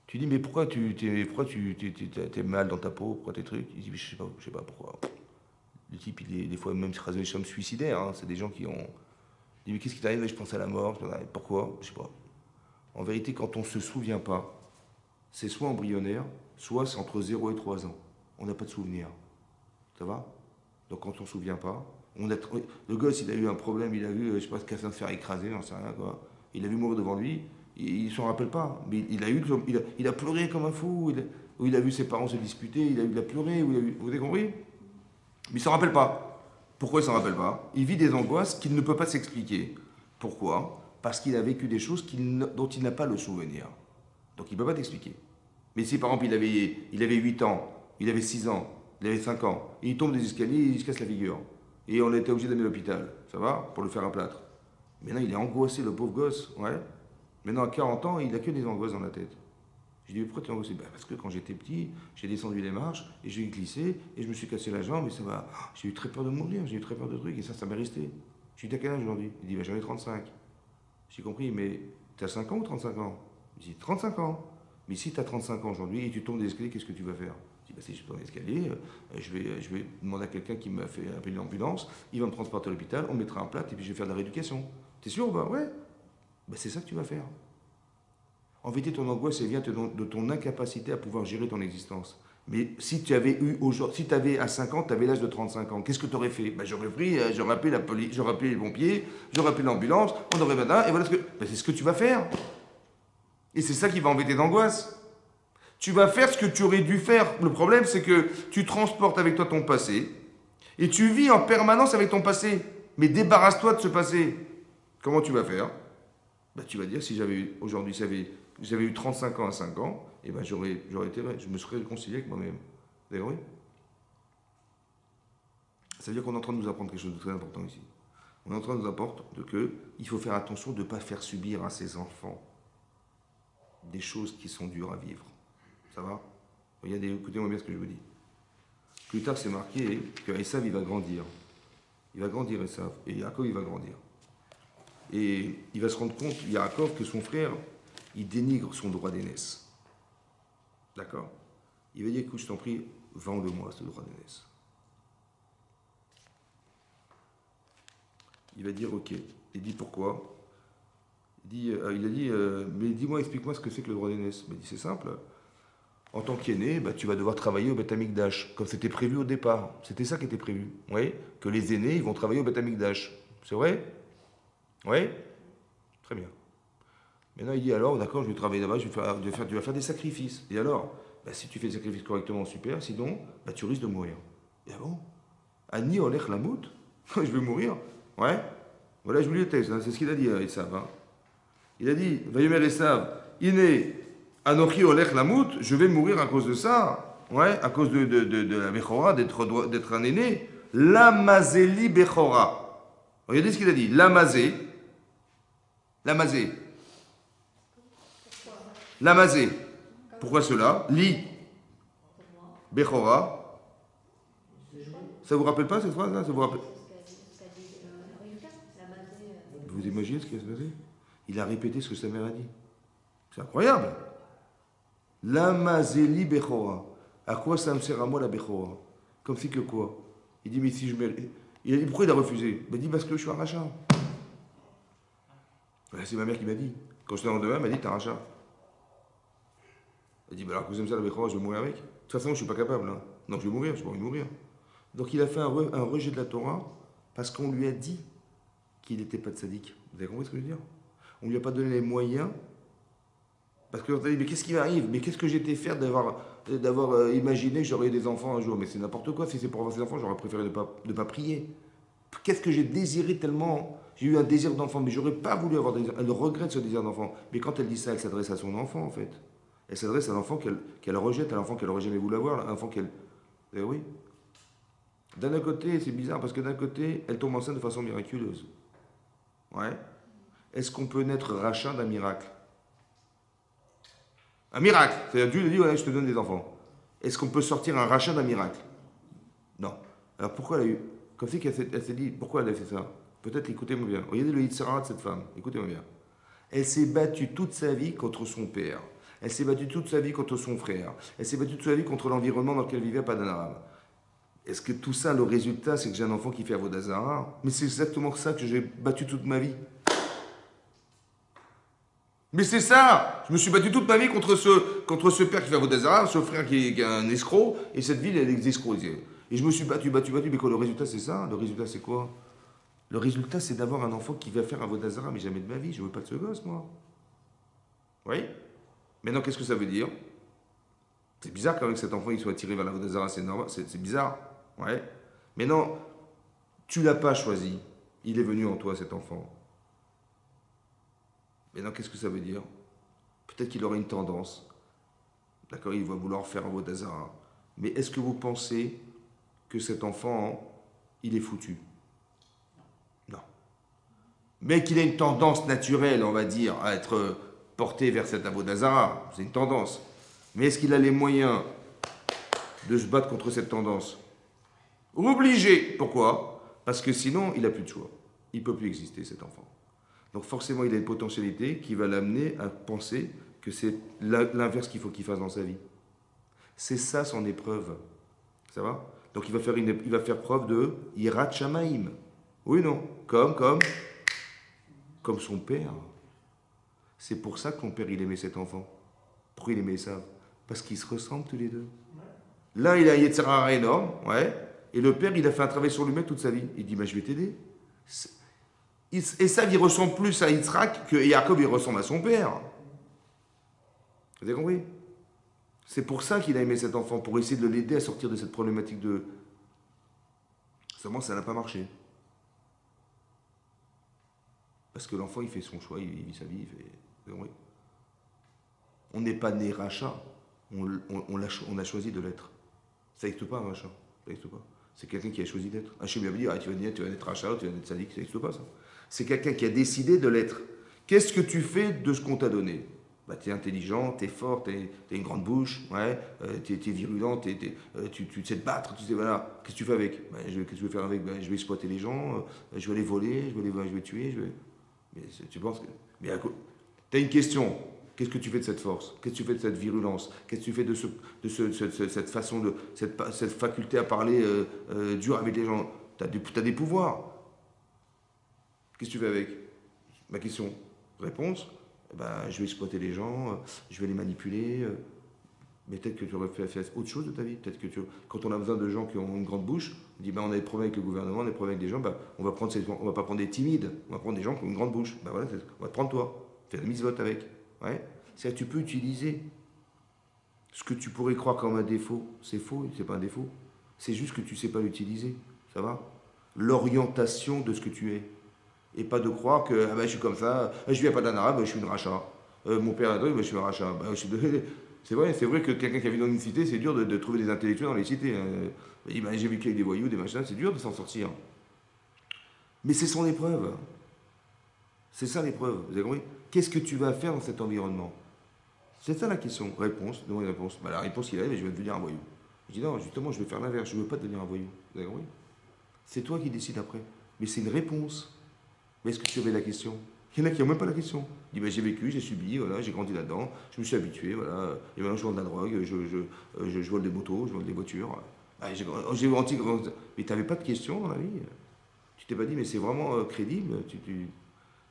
Tu dis, mais pourquoi t'es mal dans ta peau? Pourquoi t'es trucs? Il dit, mais je sais pas pourquoi. Le type, il est des fois même rasé les chambres suicidaires. Hein. C'est des gens qui ont. Il dit, mais qu'est-ce qui t'arrive? Je pense à la mort. Pourquoi? Je sais pas. En vérité, quand on ne se souvient pas, c'est soit embryonnaire, soit c'est entre 0 et 3 ans. On n'a pas de souvenir. Ça va? Donc quand on ne se souvient pas, le gosse, il a eu un problème, il a vu, je sais pas, quelqu'un se faire écraser, j'en sais rien, quoi. Il a vu mourir devant lui, il ne s'en rappelle pas. Mais il a pleuré comme un fou, ou il a vu ses parents se disputer, il a pleuré, vous avez compris? Mais il ne s'en rappelle pas. Pourquoi il ne s'en rappelle pas? Il vit des angoisses qu'il ne peut pas s'expliquer. Pourquoi? Parce qu'il a vécu des choses dont il n'a pas le souvenir. Donc il ne peut pas t'expliquer. Mais si par exemple il avait 8 ans, il avait 6 ans, il avait 5 ans, et il tombe des escaliers, il se casse la figure. Et on a été obligé d'amener à l'hôpital, ça va? Pour le faire un plâtre. Maintenant il est angoissé, le pauvre gosse, ouais. Maintenant à 40 ans, il n'a que des angoisses dans la tête. Je dis, mais pourquoi tu es angoissé? Ben, parce que quand j'étais petit, j'ai descendu les marches, et j'ai glissé, et je me suis cassé la jambe, et ça va. J'ai eu très peur de mourir, j'ai eu très peur de trucs, et ça m'est resté. Je dis, t'as quel âge aujourd'hui? Il dit, ben, j'en ai 35. J'ai compris, mais t'as 5 ans ou 35 ans? Je dis, 35 ans. Mais si tu as 35 ans aujourd'hui et tu tombes des escaliers, qu'est-ce que tu vas faire? Je dis, bah, si je tombe des escaliers, je vais demander à quelqu'un qui m'a fait appeler l'ambulance, il va me transporter à l'hôpital, on mettra un plat et puis je vais faire de la rééducation. T'es sûr? Bah ouais. Bah, c'est ça que tu vas faire. En vérité, ton angoisse, elle vient de ton incapacité à pouvoir gérer ton existence. Mais si tu avais eu aujourd'hui, si tu avais à 5 ans, tu avais l'âge de 35 ans, qu'est-ce que tu aurais fait? Bah, j'aurais pris, j'aurais appelé la police, j'aurais appelé les pompiers, j'aurais appelé l'ambulance, on aurait et voilà ce que. Bah, c'est ce que tu vas faire. Et c'est ça qui va embêter d'angoisse. Tu vas faire ce que tu aurais dû faire. Le problème, c'est que tu transportes avec toi ton passé et tu vis en permanence avec ton passé. Mais débarrasse-toi de ce passé. Comment tu vas faire? Bah, tu vas dire, si j'avais eu, aujourd'hui, j'avais eu 35 ans à 5 ans, et ben je me serais réconcilié avec moi-même. Vous avez compris? Ça veut dire qu'on est en train de nous apprendre quelque chose de très important ici. On est en train de nous apprendre qu'il faut faire attention de ne pas faire subir à ses enfants des choses qui sont dures à vivre. Ça va? Regardez, écoutez-moi bien ce que je vous dis. Plus tard, c'est marqué que Esav, il va grandir. Il va grandir, Esav. Et Yaakov, il va grandir. Et il va se rendre compte, Yaakov, que son frère, il dénigre son droit d'aînesse. D'accord? Il va dire, écoute, je t'en prie, vends-le-moi, ce droit d'aînesse. Il va dire, ok. Il dit, pourquoi? Il a dit, mais dis-moi, explique-moi ce que c'est que le droit d'aînesse. Il dit, c'est simple. En tant qu'aîné, bah, tu vas devoir travailler au Beth Amikdash, comme c'était prévu au départ. C'était ça qui était prévu. Oui, que les aînés, ils vont travailler au Beth Amikdash. C'est vrai? Oui? Très bien. Maintenant, il dit alors, d'accord, je vais travailler là-bas, tu vas faire des sacrifices. Et alors, bah, si tu fais des sacrifices correctement, super. Sinon, bah, tu risques de mourir. Et ah bon? Ani olech lamout? Je vais mourir? Ouais? Voilà, je vous lis le texte, hein, c'est ce qu'il a dit, Esav. Hein. Il a dit, Vayomer Esav, Iné, Anochi olech lamout, je vais mourir à cause de ça. Ouais, à cause de la Bechora, d'être un aîné. Lamazeli Bechora. Regardez ce qu'il a dit. Lamazé. Lamazé. Lamazé. Pourquoi cela? Li. Bechora. Ça vous rappelle pas cette phrase-là? Ça vous rappelle? Vous imaginez ce qui va se passer? Il a répété ce que sa mère a dit. C'est incroyable. Lamazeli Bechora. À quoi ça me sert à moi la Bechora? Comme si que quoi? Il dit, mais si je mets. Il a dit, pourquoi il a refusé? Il dit, parce que je suis un rachat. C'est ma mère qui m'a dit. Quand j'étais en demain, elle m'a dit, t'es un rachat. Elle dit, bah alors que vous aimez ça la Bechora, je vais mourir avec. De toute façon, je ne suis pas capable. Hein. Donc je vais mourir, je n'ai pas envie de mourir. Donc il a fait un rejet de la Torah parce qu'on lui a dit qu'il n'était pas de sadique. Vous avez compris ce que je veux dire? On ne lui a pas donné les moyens Parce que dit, mais qu'est-ce qui m'arrive? Mais qu'est-ce que j'étais faire d'avoir imaginé que j'aurais eu des enfants un jour? Mais c'est n'importe quoi. Si c'est pour avoir des enfants, j'aurais préféré ne pas prier. Qu'est-ce que j'ai désiré tellement? J'ai eu un désir d'enfant, mais j'aurais pas voulu avoir des enfants. Elle regrette ce désir d'enfant. Mais quand elle dit ça, elle s'adresse à son enfant, en fait. Elle s'adresse à l'enfant qu'elle rejette, à l'enfant qu'elle aurait jamais voulu avoir, à l'enfant qu'elle. Eh oui. D'un côté, c'est bizarre parce que d'un côté, elle tombe enceinte de façon miraculeuse. Ouais. Est-ce qu'on peut naître rachat d'un miracle? Un miracle. C'est-à-dire Dieu lui dit, ouais, je te donne des enfants. Est-ce qu'on peut sortir un rachat d'un miracle? Non. Alors pourquoi elle a eu. Comme si elle s'est dit, pourquoi elle a fait ça? Peut-être, écoutez-moi bien. Regardez le Yitzhara de cette femme. Écoutez-moi bien. Elle s'est battue toute sa vie contre son père. Elle s'est battue toute sa vie contre son frère. Elle s'est battue toute sa vie contre l'environnement dans lequel vivait Padan Aram. Est-ce que tout ça, le résultat, c'est que j'ai un enfant qui fait Avodazara? Mais c'est exactement ça que j'ai battu toute ma vie. Mais c'est ça! Je me suis battu toute ma vie contre ce père qui fait Avodazara, ce frère qui est un escroc, et cette ville, elle est escroc. Et je me suis battu, mais quoi, le résultat, c'est ça? Le résultat, c'est quoi? Le résultat, c'est d'avoir un enfant qui va faire Avodazara, mais jamais de ma vie. Je veux pas de ce gosse, moi. Oui? Maintenant, qu'est-ce que ça veut dire? C'est bizarre quand même que cet enfant il soit attiré vers l'Avodazara, c'est normal, c'est bizarre. Ouais. Mais non, tu l'as pas choisi. Il est venu en toi, cet enfant. Maintenant, qu'est-ce que ça veut dire? Peut-être qu'il aurait une tendance. D'accord, il va vouloir faire Avodazara. Mais est-ce que vous pensez que cet enfant, il est foutu? Non. Mais qu'il a une tendance naturelle, on va dire, à être porté vers cet Avodazara. C'est une tendance. Mais est-ce qu'il a les moyens de se battre contre cette tendance? Obligé. Pourquoi? Parce que sinon, il n'a plus de choix. Il ne peut plus exister, cet enfant. Donc forcément, il a une potentialité qui va l'amener à penser que c'est l'inverse qu'il faut qu'il fasse dans sa vie. C'est ça son épreuve. Ça va? Donc il va faire preuve de Yirat Shamaim. Oui, non. Comme son père. C'est pour ça que ton père, il aimait cet enfant. Pourquoi il aimait ça? Parce qu'ils se ressemblent tous les deux. L'un, il a un Yetzirah énorme, ouais. Et le père, il a fait un travail sur lui-même toute sa vie. Il dit, je vais t'aider. Et ça, il ressemble plus à Yitzhak que Jacob, il ressemble à son père. Vous avez compris? C'est pour ça qu'il a aimé cet enfant, pour essayer de l'aider à sortir de cette problématique de... Seulement, ça n'a pas marché. Parce que l'enfant, il fait son choix, il vit sa vie, il fait... Vous avez compris? On n'est pas né rachat, on a choisi de l'être. Ça n'existe pas un rachat, ça n'existe pas. C'est quelqu'un qui a choisi d'être. Hachem lui avait dit, tu vas naître rachat, tu vas naître sadique, ça n'existe pas ça. C'est quelqu'un qui a décidé de l'être. Qu'est-ce que tu fais de ce qu'on t'a donné? Tu es intelligent, tu es fort, tu as une grande bouche, ouais, tu es virulent, tu sais te battre, tu sais, voilà. Qu'est-ce que tu fais avec? Qu'est-ce que je vais faire avec? Je vais exploiter les gens, je vais les voler, je vais les tuer, Mais tu penses que... Mais tu as une question. Qu'est-ce que tu fais de cette force? Qu'est-ce que tu fais de cette virulence? Qu'est-ce que tu fais de cette façon de... cette faculté à parler dur avec les gens? Tu as des pouvoirs. Qu'est-ce que tu fais avec? Ma question. Réponse, je vais exploiter les gens, je vais les manipuler. Mais peut-être que tu aurais fait autre chose de ta vie. Peut-être que quand on a besoin de gens qui ont une grande bouche, on dit on a des problèmes avec le gouvernement, on a des problèmes avec des gens, on va pas prendre des timides, on va prendre des gens qui ont une grande bouche. Voilà, on va te prendre toi. Faire la mise-vote avec. Ouais. C'est-à-dire que tu peux utiliser ce que tu pourrais croire comme un défaut. C'est faux, c'est pas un défaut. C'est juste que tu ne sais pas l'utiliser. Ça va? L'orientation de ce que tu es. Et pas de croire que je suis comme ça, je viens pas d'un arabe, je suis une rachat. Mon père a dit, je suis un rachat. C'est vrai que quelqu'un qui a vécu dans une cité, c'est dur de trouver des intellectuels dans les cités. J'ai vécu avec des voyous, des machins, c'est dur de s'en sortir. Mais c'est son épreuve. C'est ça l'épreuve. Vous avez compris? Qu'est-ce que tu vas faire dans cet environnement? C'est ça la question. Réponse, demande une réponse. La réponse qu'il a, je vais devenir un voyou. Je dis non, justement, je vais faire l'inverse, je ne veux pas devenir un voyou. Vous avez compris? C'est toi qui décides après. Mais c'est une réponse. Mais est-ce que tu avais la question? Il y en a qui n'ont même pas la question. Il dit j'ai vécu, j'ai subi, voilà, j'ai grandi là-dedans, je me suis habitué, voilà, et maintenant je vends de la drogue, je vole des motos, je vole des voitures. J'ai grandi, mais tu n'avais pas de question dans la vie. Tu t'es pas dit mais c'est vraiment crédible.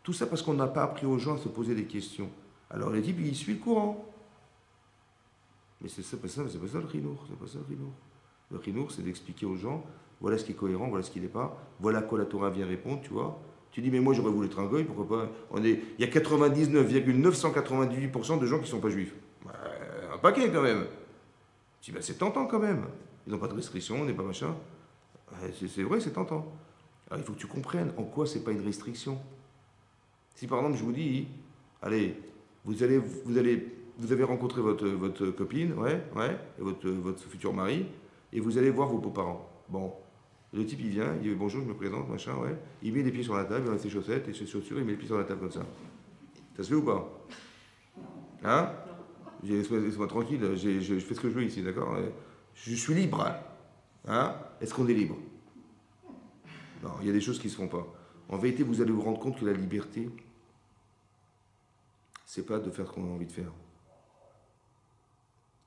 Tout ça parce qu'on n'a pas appris aux gens à se poser des questions. Alors les types, ils suivent le courant. Mais c'est pas ça le rinour, c'est pas ça le rinour. Le rinour, c'est d'expliquer aux gens, voilà ce qui est cohérent, voilà ce qui n'est pas, voilà à quoi la Torah vient répondre, tu vois. Tu dis, mais moi j'aurais voulu être un goy, pourquoi pas? Il y a 99,998% de gens qui ne sont pas juifs. Bah, un paquet quand même. Je dis, bah, c'est tentant quand même. Ils n'ont pas de restrictions, on n'est pas machin. C'est vrai, c'est tentant. Alors il faut que tu comprennes en quoi c'est pas une restriction. Si par exemple je vous dis, allez, vous avez rencontré votre copine, ouais, et votre futur mari, et vous allez voir vos beaux-parents. Bon, le type il vient, il dit bonjour, je me présente, machin, ouais. Il met les pieds sur la table, il enlève ses chaussettes et ses chaussures, il met les pieds sur la table comme ça. Ça se fait ou pas? Hein? Laisse-moi tranquille, je fais ce que je veux ici, d'accord? Je suis libre. Hein? Est-ce qu'on est libre? Non, il y a des choses qui ne se font pas. En vérité, vous allez vous rendre compte que la liberté, c'est pas de faire ce qu'on a envie de faire.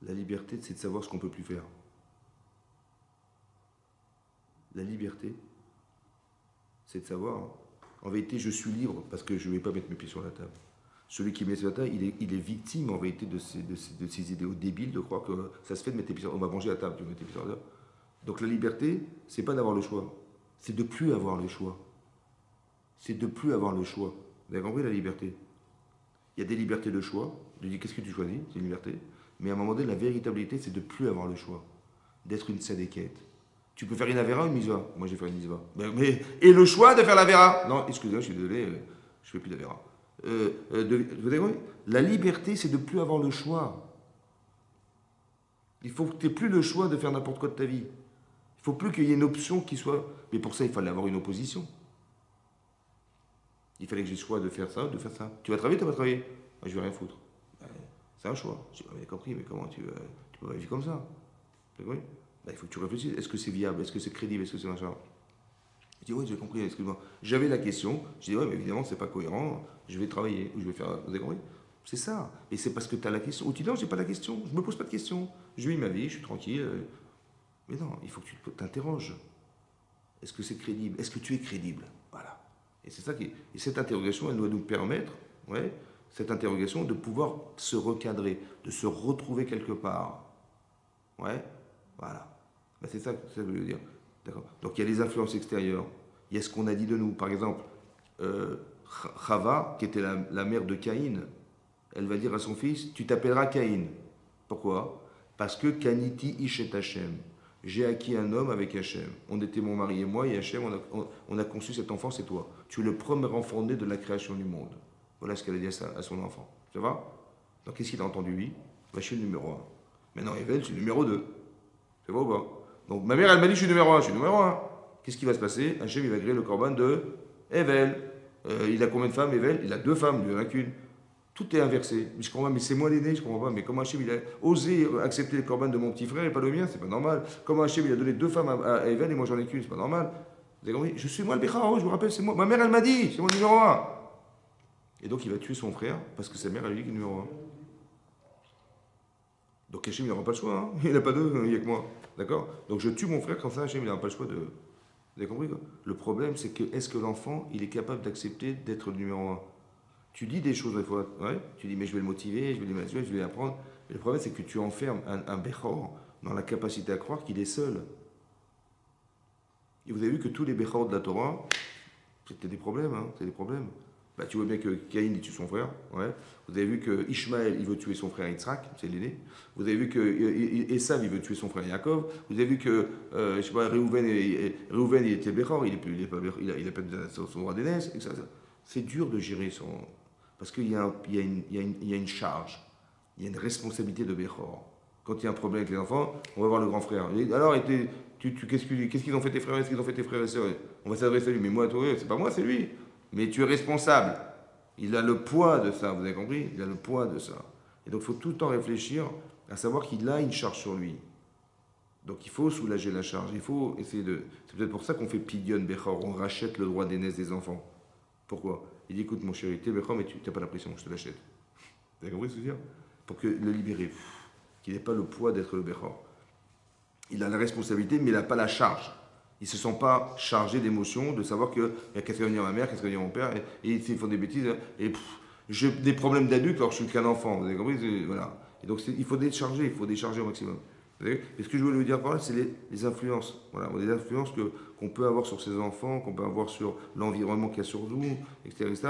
La liberté, c'est de savoir ce qu'on ne peut plus faire. La liberté, c'est de savoir, en vérité, je suis libre parce que je ne vais pas mettre mes pieds sur la table. Celui qui met sur la table, il est victime en vérité de ces idéaux débiles de croire que ça se fait de mettre tes pieds sur la table. On va manger à table, tu mets tes pieds sur la table. Donc la liberté, c'est pas d'avoir le choix, c'est de plus avoir le choix. C'est de plus avoir le choix. Vous avez compris la liberté? Il y a des libertés de choix, de dire qu'est-ce que tu choisis, c'est une liberté. Mais à un moment donné, la véritabilité, c'est de plus avoir le choix, d'être une sadéquette. Tu peux faire une avéra ou une misva? Moi, je vais faire une misva. Et le choix de faire l'avéra? Non, excusez-moi, je suis désolé, je ne fais plus d'avéra. Vous avez compris? La liberté, c'est de plus avoir le choix. Il faut que tu n'aies plus le choix de faire n'importe quoi de ta vie. Il ne faut plus qu'il y ait une option qui soit... Mais pour ça, il fallait avoir une opposition. Il fallait que j'ai le choix de faire ça, de faire ça. Tu vas travailler, tu vas pas travailler? Moi, je vais rien foutre. C'est un choix. J'ai pas compris, mais comment tu peux pas vivre comme ça? Tu as compris? Il faut que tu réfléchisses. Est-ce que c'est viable? Est-ce que c'est crédible? Est-ce que c'est machin? Je dis, oui, j'ai compris, excuse-moi. J'avais la question. Je dis, ouais, mais évidemment, c'est pas cohérent. Je vais travailler. Ou je vais faire. Vous avez compris? C'est ça. Et c'est parce que tu as la question. Ou tu dis, non, j'ai pas la question. Je me pose pas de questions. Je vis ma vie, je suis tranquille. Mais non, il faut que tu t'interroges. Est-ce que c'est crédible? Est-ce que tu es crédible? Voilà. Et c'est ça qui. Et cette interrogation, elle doit nous permettre, ouais, cette interrogation, de pouvoir se recadrer, de se retrouver quelque part. Ouais, voilà. Ben, c'est ça que je veux dire. D'accord. Donc il y a les influences extérieures. Il y a ce qu'on a dit de nous. Par exemple, Chava, qui était la mère de Caïn, elle va dire à son fils, tu t'appelleras Caïn. Pourquoi? Parce que Kaniti Ishet Hashem. J'ai acquis un homme avec Hachem. On était mon mari et moi, et Hachem, on a conçu cet enfant, c'est toi. Tu es le premier enfant né de la création du monde. Voilà ce qu'elle a dit à son enfant. Ça va? Donc qu'est-ce qu'il a entendu lui? Bah, je suis le numéro 1. Maintenant, Evel, je suis le numéro 2. Ça va ou pas? Donc ma mère, elle m'a dit, je suis numéro 1, je suis numéro 1. Qu'est-ce qui va se passer? Hachem, il va créer le corban de Evel. Il a combien de femmes, Evel? Il a 2 femmes, il n'y en a qu'une. Tout est inversé. Mais je comprends pas, mais c'est moi l'aîné, je comprends pas. Mais comment Hachem il a osé accepter le corban de mon petit frère et pas le mien, c'est pas normal. Comment Hachem il a donné 2 femmes à Evel et moi j'en ai qu'une, c'est pas normal. Vous avez compris? Je suis moi le Béchar, je vous rappelle, c'est moi. Ma mère elle m'a dit, c'est mon numéro 1. Et donc il va tuer son frère parce que sa mère elle lui dit qu'il est numéro 1. Donc Hachem il n'aura pas le choix, hein. Il n'a pas deux, il n'y a que moi. D'accord? Donc je tue mon frère, comme ça Hachem il n'aura pas le choix de. Vous avez compris quoi? Le problème c'est que est-ce que l'enfant il est capable d'accepter d'être le numéro 1? Tu dis des choses des fois, ouais, tu dis mais je vais le motiver, je vais l'imaginer, je vais l'apprendre. Mais le problème c'est que tu enfermes un Bechor dans la capacité à croire qu'il est seul. Et vous avez vu que tous les Bechor de la Torah, c'était des problèmes, hein, c'est des problèmes. Bah, tu vois bien que Caïn il tue son frère, ouais. Vous avez vu que Ishmaël il veut tuer son frère Yitzhak, c'est l'aîné. Vous avez vu que Esav il veut tuer son frère Yaakov. Vous avez vu que je sais pas, Réhouven il était Bechor, il a pas son droit d'aînesse. C'est dur de gérer son. Parce qu'il y a une charge, il y a une responsabilité de Bechor. Quand il y a un problème avec les enfants, on va voir le grand frère. Alors, qu'est-ce qu'ils ont fait tes frères? Est-ce qu'ils ont fait tes frères et sœurs? On va s'adresser à lui. Mais moi, toi, c'est pas moi, c'est lui. Mais tu es responsable. Il a le poids de ça, vous avez compris? Il a le poids de ça. Et donc, il faut tout le temps réfléchir à savoir qu'il a une charge sur lui. Donc, il faut soulager la charge. Il faut essayer de. C'est peut-être pour ça qu'on fait Pidyon Bechor. On rachète le droit d'aînesse des enfants. Pourquoi? Il dit, écoute mon chéri, t'es Bechor, mais tu n'as pas la pression, je te l'achète. Vous avez compris ce que je veux dire? Pour que le libérer, qu'il n'ait pas le poids d'être le Bechor. Il a la responsabilité, mais il n'a pas la charge. Il ne se sent pas chargé d'émotions, de savoir que qu'est-ce que va dire ma mère, qu'est-ce que va dire mon père, et s'ils font des bêtises, et j'ai des problèmes d'adulte alors que je suis qu'un enfant, vous avez compris? Voilà. Et donc il faut décharger au maximum. Et ce que je voulais vous dire par là, c'est les influences. Voilà, les influences qu'on peut avoir sur ses enfants, qu'on peut avoir sur l'environnement qu'il y a sur nous, etc. etc.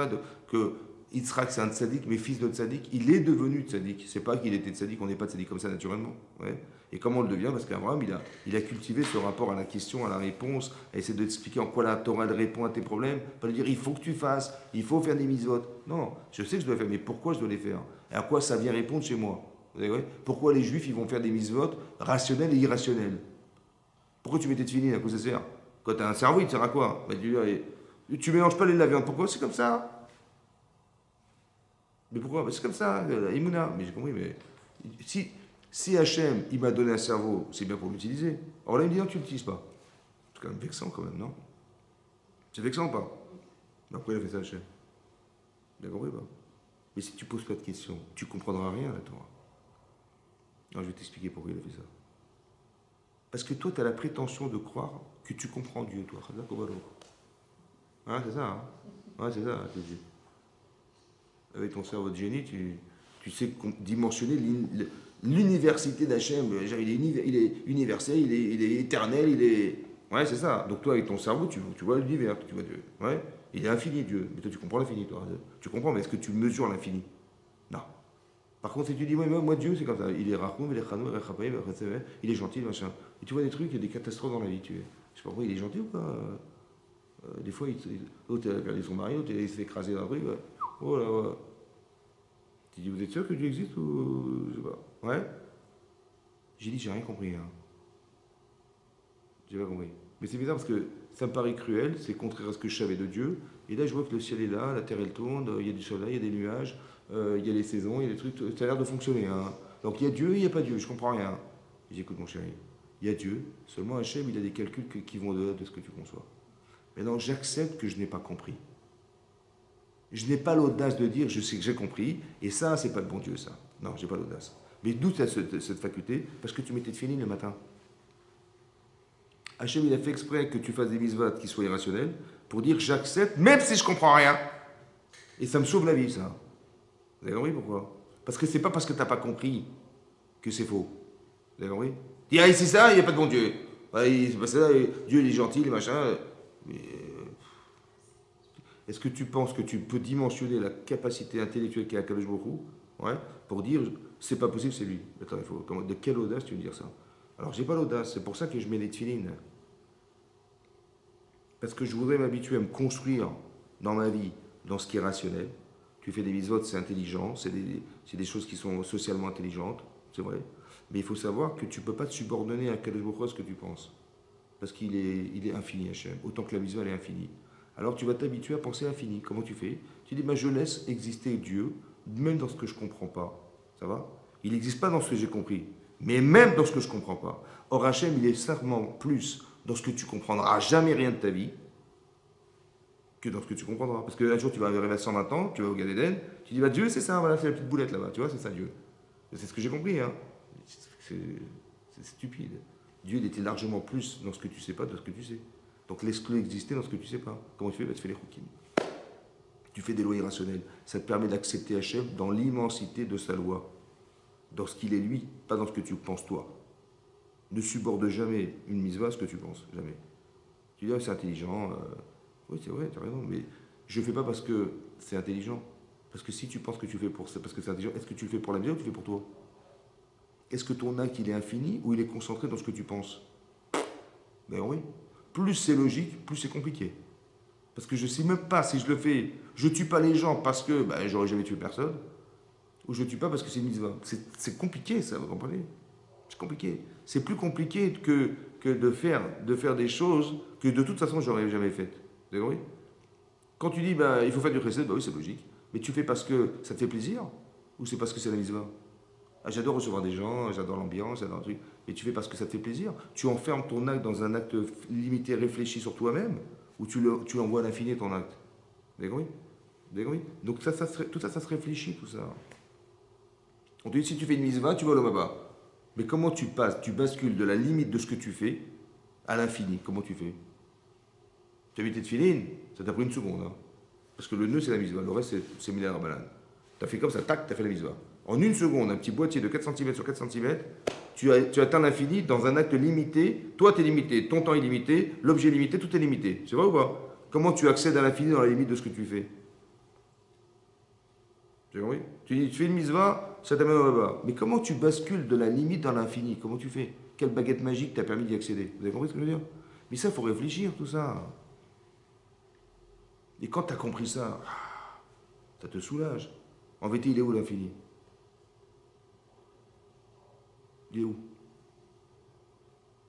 Que Yitzhak, c'est un tzaddik, mais fils de tzaddik, il est devenu tzaddik. C'est pas qu'il était tzaddik, on n'est pas tzaddik comme ça naturellement. Ouais. Et comment on le devient? Parce qu'Abraham, il a cultivé ce rapport à la question, à la réponse, à essayer de t'expliquer en quoi la Torah elle répond à tes problèmes. Pas de dire il faut que tu fasses, il faut faire des mitzvot. Non, je sais que je dois faire, mais pourquoi je dois les faire? Et à quoi ça vient répondre chez moi? Vous savez, ouais. Pourquoi les juifs ils vont faire des mitzvot rationnelles et irrationnelles? Pourquoi tu mets tes tefilines? À quoi ça sert? Quand tu as un cerveau, il te sert à quoi? Bah, tu mélanges pas les la viande. Pourquoi? C'est comme ça. Mais pourquoi? Bah, c'est comme ça, la Imuna. Mais j'ai compris, mais si Hachem, il m'a donné un cerveau, c'est bien pour l'utiliser. Alors là, il me dit non, tu ne l'utilises pas. C'est quand même vexant, quand même, non? C'est vexant ou pas? Bah, pourquoi il a fait ça, Hachem? Bien compris, pas? Mais si tu poses pas de questions, tu comprendras rien à la Torah. Alors, je vais t'expliquer pourquoi il a fait ça. Parce que toi, tu as la prétention de croire que tu comprends Dieu, toi. Hein, c'est ça, hein? Ouais, c'est ça. Avec ton cerveau de génie, tu sais dimensionner l'université d'Hachem. Il est universel, il est éternel, il est... Ouais, c'est ça. Donc toi, avec ton cerveau, tu vois l'univers, tu vois Dieu. Ouais, il est infini, Dieu. Mais toi, tu comprends l'infini, toi. Tu comprends, mais est-ce que tu mesures l'infini? Non. Par contre, si tu dis, moi, Dieu, c'est comme ça. Il est Rachoum, il est Chanou, il est gentil, machin. Et tu vois des trucs, il y a des catastrophes dans la vie. Je sais pas pourquoi il est gentil ou pas. Des fois, l'autre, il a perdu son mari, l'autre, il s'est écrasé dans la rue. Oh là, ouais. Tu dis, vous êtes sûr que Dieu existe ou. Je sais pas. Ouais. J'ai dit, j'ai rien compris. Hein. J'ai pas compris. Mais c'est bizarre parce que ça me paraît cruel, c'est contraire à ce que je savais de Dieu. Et là, je vois que le ciel est là, la terre elle tourne, il y a du soleil, il y a des nuages, il y a les saisons, il y a des trucs. Ça a l'air de fonctionner. Hein. Donc il y a Dieu, il n'y a pas Dieu, je comprends rien. J'écoute mon chéri. Il y a Dieu, seulement Hachem, il a des calculs qui vont au-delà de ce que tu conçois. Maintenant, j'accepte que je n'ai pas compris. Je n'ai pas l'audace de dire je sais que j'ai compris, et ça, c'est pas le bon Dieu, ça. Non, j'ai pas l'audace. Mais d'où tu as cette faculté? Parce que tu mettais de fini le matin. Hachem, il a fait exprès que tu fasses des mitzvot qui soient irrationnels pour dire j'accepte, même si je comprends rien. Et ça me sauve la vie, ça. Vous avez compris pourquoi? Parce que c'est pas parce que tu n'as pas compris que c'est faux. Vous avez compris? Dis, ah, c'est ça, il n'y a pas de bon Dieu. Ouais, c'est pas ça, Dieu il est gentil, les machins. Mais est-ce que tu penses que tu peux dimensionner la capacité intellectuelle qu'a Akadosh Baruch Hu, ouais, pour dire c'est pas possible, c'est lui? Attends, de quelle audace tu veux dire ça? Alors j'ai pas l'audace, c'est pour ça que je mets les tefilines. Parce que je voudrais m'habituer à me construire dans ma vie, dans ce qui est rationnel. Tu fais des mitzvot, c'est intelligent, c'est des choses qui sont socialement intelligentes, c'est vrai. Mais il faut savoir que tu ne peux pas te subordonner à Akadosh Baruch Hu ce que tu penses. Parce qu'il est infini, Hachem, autant que la mitzvah elle est infinie. Alors tu vas t'habituer à penser à l'infini. Comment tu fais? Tu dis, je laisse exister Dieu, même dans ce que je ne comprends pas. Ça va? Il n'existe pas dans ce que j'ai compris, mais même dans ce que je ne comprends pas. Or, Hachem, il est certainement plus dans ce que tu comprendras jamais rien de ta vie que dans ce que tu comprendras. Parce qu'un jour, tu vas arriver à 120 ans, tu vas au Gan Eden, tu dis, Dieu, c'est ça, voilà, c'est la petite boulette là-bas, tu vois, c'est ça Dieu. C'est ce que j'ai compris, hein. C'est stupide. Dieu, il était largement plus dans ce que tu sais pas de ce que tu sais. Donc l'exclu existait dans ce que tu sais pas. Comment tu fais? Tu fais les rouquines. Tu fais des lois irrationnelles. Ça te permet d'accepter Hachem dans l'immensité de sa loi. Dans ce qu'il est lui, pas dans ce que tu penses toi. Ne suborde jamais une mitzvah à ce que tu penses. Jamais. Tu dis, c'est intelligent. Oui, c'est vrai, tu as raison. Mais je ne fais pas parce que c'est intelligent. Parce que si tu penses que tu fais pour ça, parce que c'est intelligent, est-ce que tu le fais pour la mitzvah ou tu le fais pour toi? Est-ce que ton acte, il est infini ou il est concentré dans ce que tu penses? Ben oui. Plus c'est logique, plus c'est compliqué. Parce que je ne sais même pas si je le fais, je ne tue pas les gens parce que j'aurais jamais tué personne, ou je ne tue pas parce que c'est une mitzvah. C'est compliqué, ça, vous comprenez? C'est compliqué. C'est plus compliqué que de faire des choses que de toute façon, j'aurais jamais faites. Vous avez compris? Quand tu dis, il faut faire du chesed, oui, c'est logique. Mais tu fais parce que ça te fait plaisir, ou c'est parce que c'est la mitzvah? Ah, j'adore recevoir des gens, j'adore l'ambiance, j'adore un truc. Mais tu fais parce que ça te fait plaisir. Tu enfermes ton acte dans un acte limité, réfléchi sur toi-même, ou tu l'envoies à l'infini ton acte. Vous avez compris? Vous avez compris? Donc tout ça, ça se réfléchit, tout ça. On te dit, si tu fais une mitzvah, tu vas au Lomaba. Mais comment tu passes? Tu bascules de la limite de ce que tu fais à l'infini. Comment tu fais? Tu as mis tes tefilines, ça t'a pris une seconde. Hein. Parce que le nœud, c'est la mitzvah. Le reste, c'est Milah Rabbanan. Tu as fait comme ça, tac, tu as fait la mitzvah. En une seconde, un petit boîtier de 4 cm sur 4 cm, Tu atteins l'infini dans un acte limité. Toi, tu es limité, ton temps est limité, l'objet est limité, tout est limité. C'est vrai ou pas? Comment tu accèdes à l'infini dans la limite de ce que tu fais? Tu as compris? Tu fais une mitzvah, ça t'amène au baba. Mais comment tu bascules de la limite dans l'infini? Comment tu fais? Quelle baguette magique t'a permis d'y accéder? Vous avez compris ce que je veux dire? Mais ça, il faut réfléchir, tout ça. Et quand tu as compris ça, ça te soulage. En vérité, il est où l'infini? Il est où?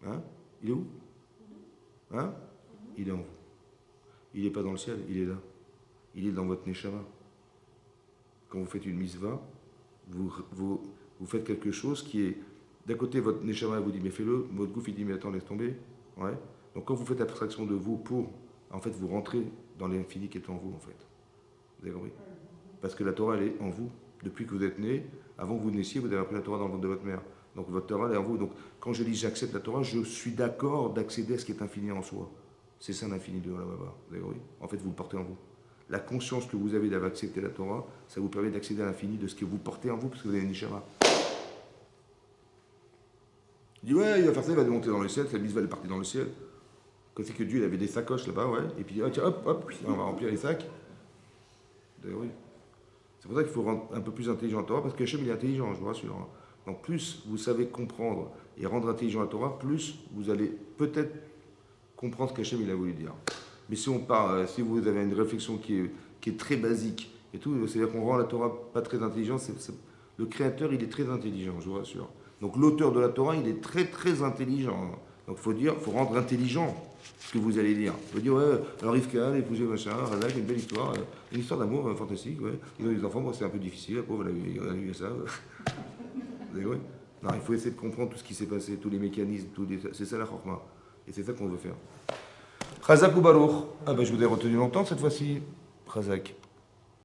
Hein? Il est où? Hein? Il est en vous. Il n'est pas dans le ciel, il est là. Il est dans votre neshama. Quand vous faites une mitzvah, vous faites quelque chose qui est... D'un côté, votre neshama vous dit, mais fais-le. Votre gouffre, il dit, mais attends, laisse tomber. Ouais. Donc quand vous faites abstraction de vous pour... En fait, vous rentrez dans l'infini qui est en vous, en fait. Vous avez compris? Parce que la Torah, elle est en vous. Depuis que vous êtes né, avant que vous naissiez, vous avez appris la Torah dans le ventre de votre mère. Donc votre Torah, elle est en vous. Donc quand je dis j'accepte la Torah, je suis d'accord d'accéder à ce qui est infini en soi. C'est ça l'infini de la Baba. Vous avez compris? En fait, vous le portez en vous. La conscience que vous avez d'avoir accepté la Torah, ça vous permet d'accéder à l'infini de ce que vous portez en vous, parce que vous avez une neshama. Il dit, ouais, il va faire ça, il va monter dans le ciel, sa mise va aller partir dans le ciel. Quand c'est que Dieu, il avait des sacoches là-bas, ouais, et puis tiens, hop, hop, on va remplir les sacs. Oui. C'est pour ça qu'il faut rendre un peu plus intelligent la Torah, parce que Hachem, il est intelligent, je vous rassure. Hein. Donc plus vous savez comprendre et rendre intelligent la Torah, plus vous allez peut-être comprendre ce qu'Hachem, il a voulu dire. Mais si on part, si vous avez une réflexion qui est très basique et tout, c'est-à-dire qu'on rend la Torah pas très intelligente, le créateur, il est très intelligent, je vous rassure. Donc l'auteur de la Torah, il est très très intelligent. Donc il faut rendre intelligent ce que vous allez dire. Il faut dire, ouais, alors Rivka, elle a épousé machin, Razak, une belle histoire, une histoire d'amour fantastique, ouais. Ils ont des enfants, moi c'est un peu difficile, la pauvre, elle a eu ça. Vous avez compris? Non, il faut essayer de comprendre tout ce qui s'est passé, tous les mécanismes, c'est ça la chorma. Et c'est ça qu'on veut faire. Razak ou Baruch? Ah ben je vous ai retenu longtemps cette fois-ci. Razak.